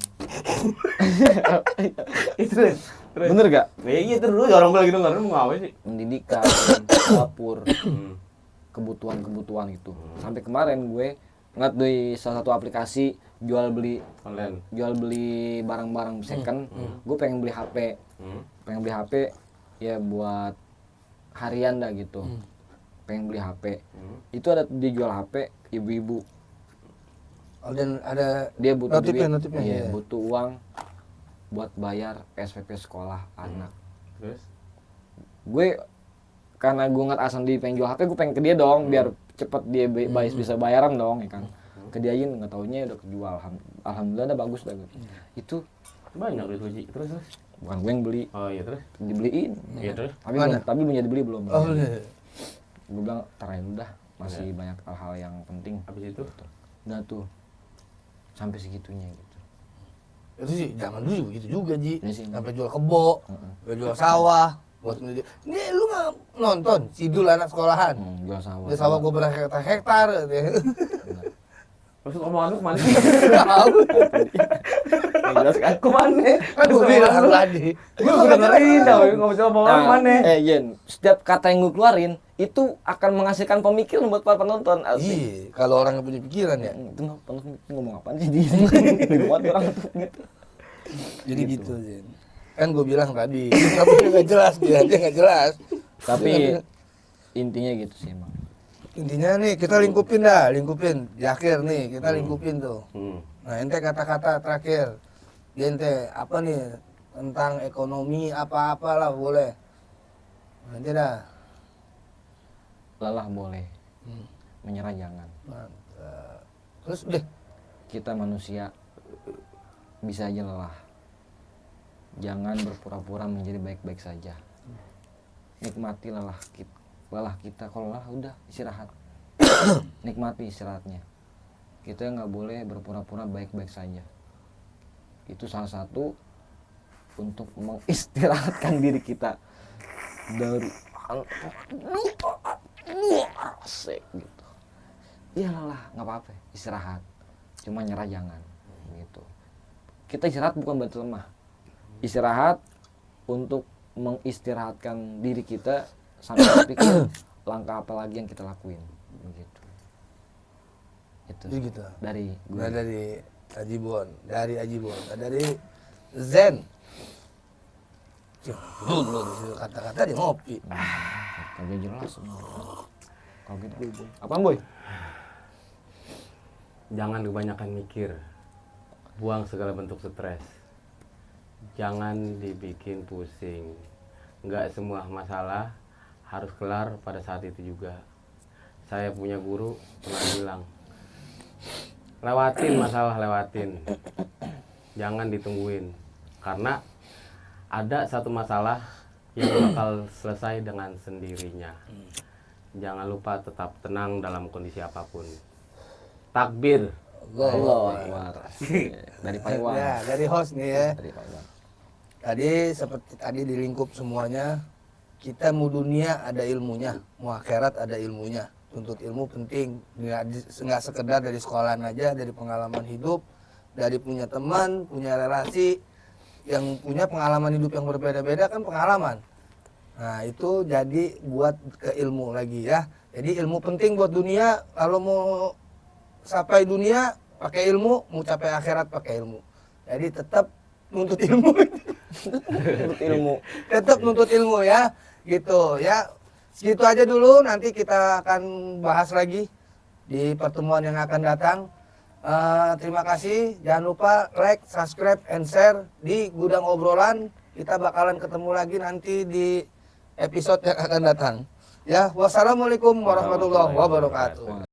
Itu Bener gak? iya terus orang gue lagi dengerin mau ngapain sih? Pendidikan, dapur, kebutuhan itu. Sampai kemarin gue ngeliat di salah satu aplikasi jual beli barang-barang second. Gue pengen beli HP, ya buat harian dah gitu. Pengen beli HP. Itu ada dijual HP ibu-ibu. Dan ada Dia butuh notifnya, duit, iya, butuh uang buat bayar SPP sekolah anak. Terus? Gue karena gue ngeliat Asan di pengen jual HP, gue pengen ke dia dong biar cepet dia bisa bayaran dong, ya kan. Ke diain nggak taunya udah kejual. Alhamdulillah udah bagus dah gitu. Itu Banyak duit Uji. Terus? bukan gue yang beli, Oh iya terus? dibeliin. Iya terus? Tapi belum jadi beli belum. Oh, iya. Gue bilang tarain udah, masih banyak hal-hal yang penting. Habis itu? Udah tuh sampai segitunya gitu. Itu sih zaman dulu juga gitu juga, Ji. Iya sih. Sampai jual kebo, sampai jual sawah. Buat ini lu nggak nonton Sidul anak sekolahan. Jual sawah. Di sawah gue berhektar-hektar. Maksud omongan lu kemana sih? Tahu. Jelas kan kemana? Kan gue bilang tadi. Gue udah dengerin tau, ngomong omongan kemana? Jen, setiap kata yang gue keluarin itu akan menghasilkan pemikiran buat para penonton. Asik. Iya, kalau orang yang punya pikiran ya. Itu penonton ngomong apa sih di buat orang tuh gitu. Jadi gitu, Jen. Kan gue bilang tadi, tapi nggak jelas dia nggak jelas. Tapi intinya gitu sih emang. Intinya nih kita lingkupin di akhir nih kita lingkupin tuh. Nah ente kata-kata terakhir, ente apa nih tentang ekonomi apa-apalah boleh. Nanti dah. Lelah boleh, menyerah jangan. Mantap. Terus deh. Kita manusia bisa aja lelah. Jangan berpura-pura menjadi baik-baik saja. Nikmati lelah kita. Kalau lelah udah istirahat. Nikmati istirahatnya. Kita nggak boleh berpura-pura baik-baik saja. Itu salah satu untuk mengistirahatkan diri kita dari asik gitu. Iya lelah, nggak apa-apa, istirahat. Cuma nyerah jangan, gitu. Kita istirahat bukan berarti lemah. Istirahat untuk mengistirahatkan diri kita sampai berpikir langkah apa lagi yang kita lakuin, begitu. Itu Jadi gitu. dari gue. Nah, dari Ajibon, dari Zen. Dulu kata-kata dia ngopi. Kagak jelas. Kalau gitu boy. Apaan boy? Jangan kebanyakan mikir. buang segala bentuk stres. Jangan dibikin pusing. Nggak semua masalah harus kelar pada saat itu juga. Saya punya guru pernah bilang, lewatin masalah, lewatin. Jangan ditungguin. Karena ada satu masalah yang bakal selesai dengan sendirinya. Jangan lupa tetap tenang dalam kondisi apapun. Takbir. Allah Akbar. Dari Pak Iwan. Ya, dari host nih ya. Dari Pak Iwan. Tadi seperti tadi di lingkup semuanya, kita mau dunia ada ilmunya, mau akhirat ada ilmunya. Tuntut ilmu penting, nggak sekedar dari sekolahan aja, dari pengalaman hidup, dari punya teman, punya relasi, yang punya pengalaman hidup yang berbeda-beda kan pengalaman. Nah itu jadi buat ke ilmu lagi ya. Jadi ilmu penting buat dunia, kalau mau sampai dunia pakai ilmu, mau capai akhirat pakai ilmu. Jadi tetap nuntut ilmu. Menurut ilmu. Tetap nuntut ilmu ya, gitu ya. Segitu aja dulu, nanti kita akan bahas lagi di pertemuan yang akan datang. Terima kasih, jangan lupa like, subscribe, and share di Gudang Obrolan. Kita bakalan ketemu lagi nanti di episode yang akan datang. Ya, wassalamualaikum warahmatullahi wabarakatuh.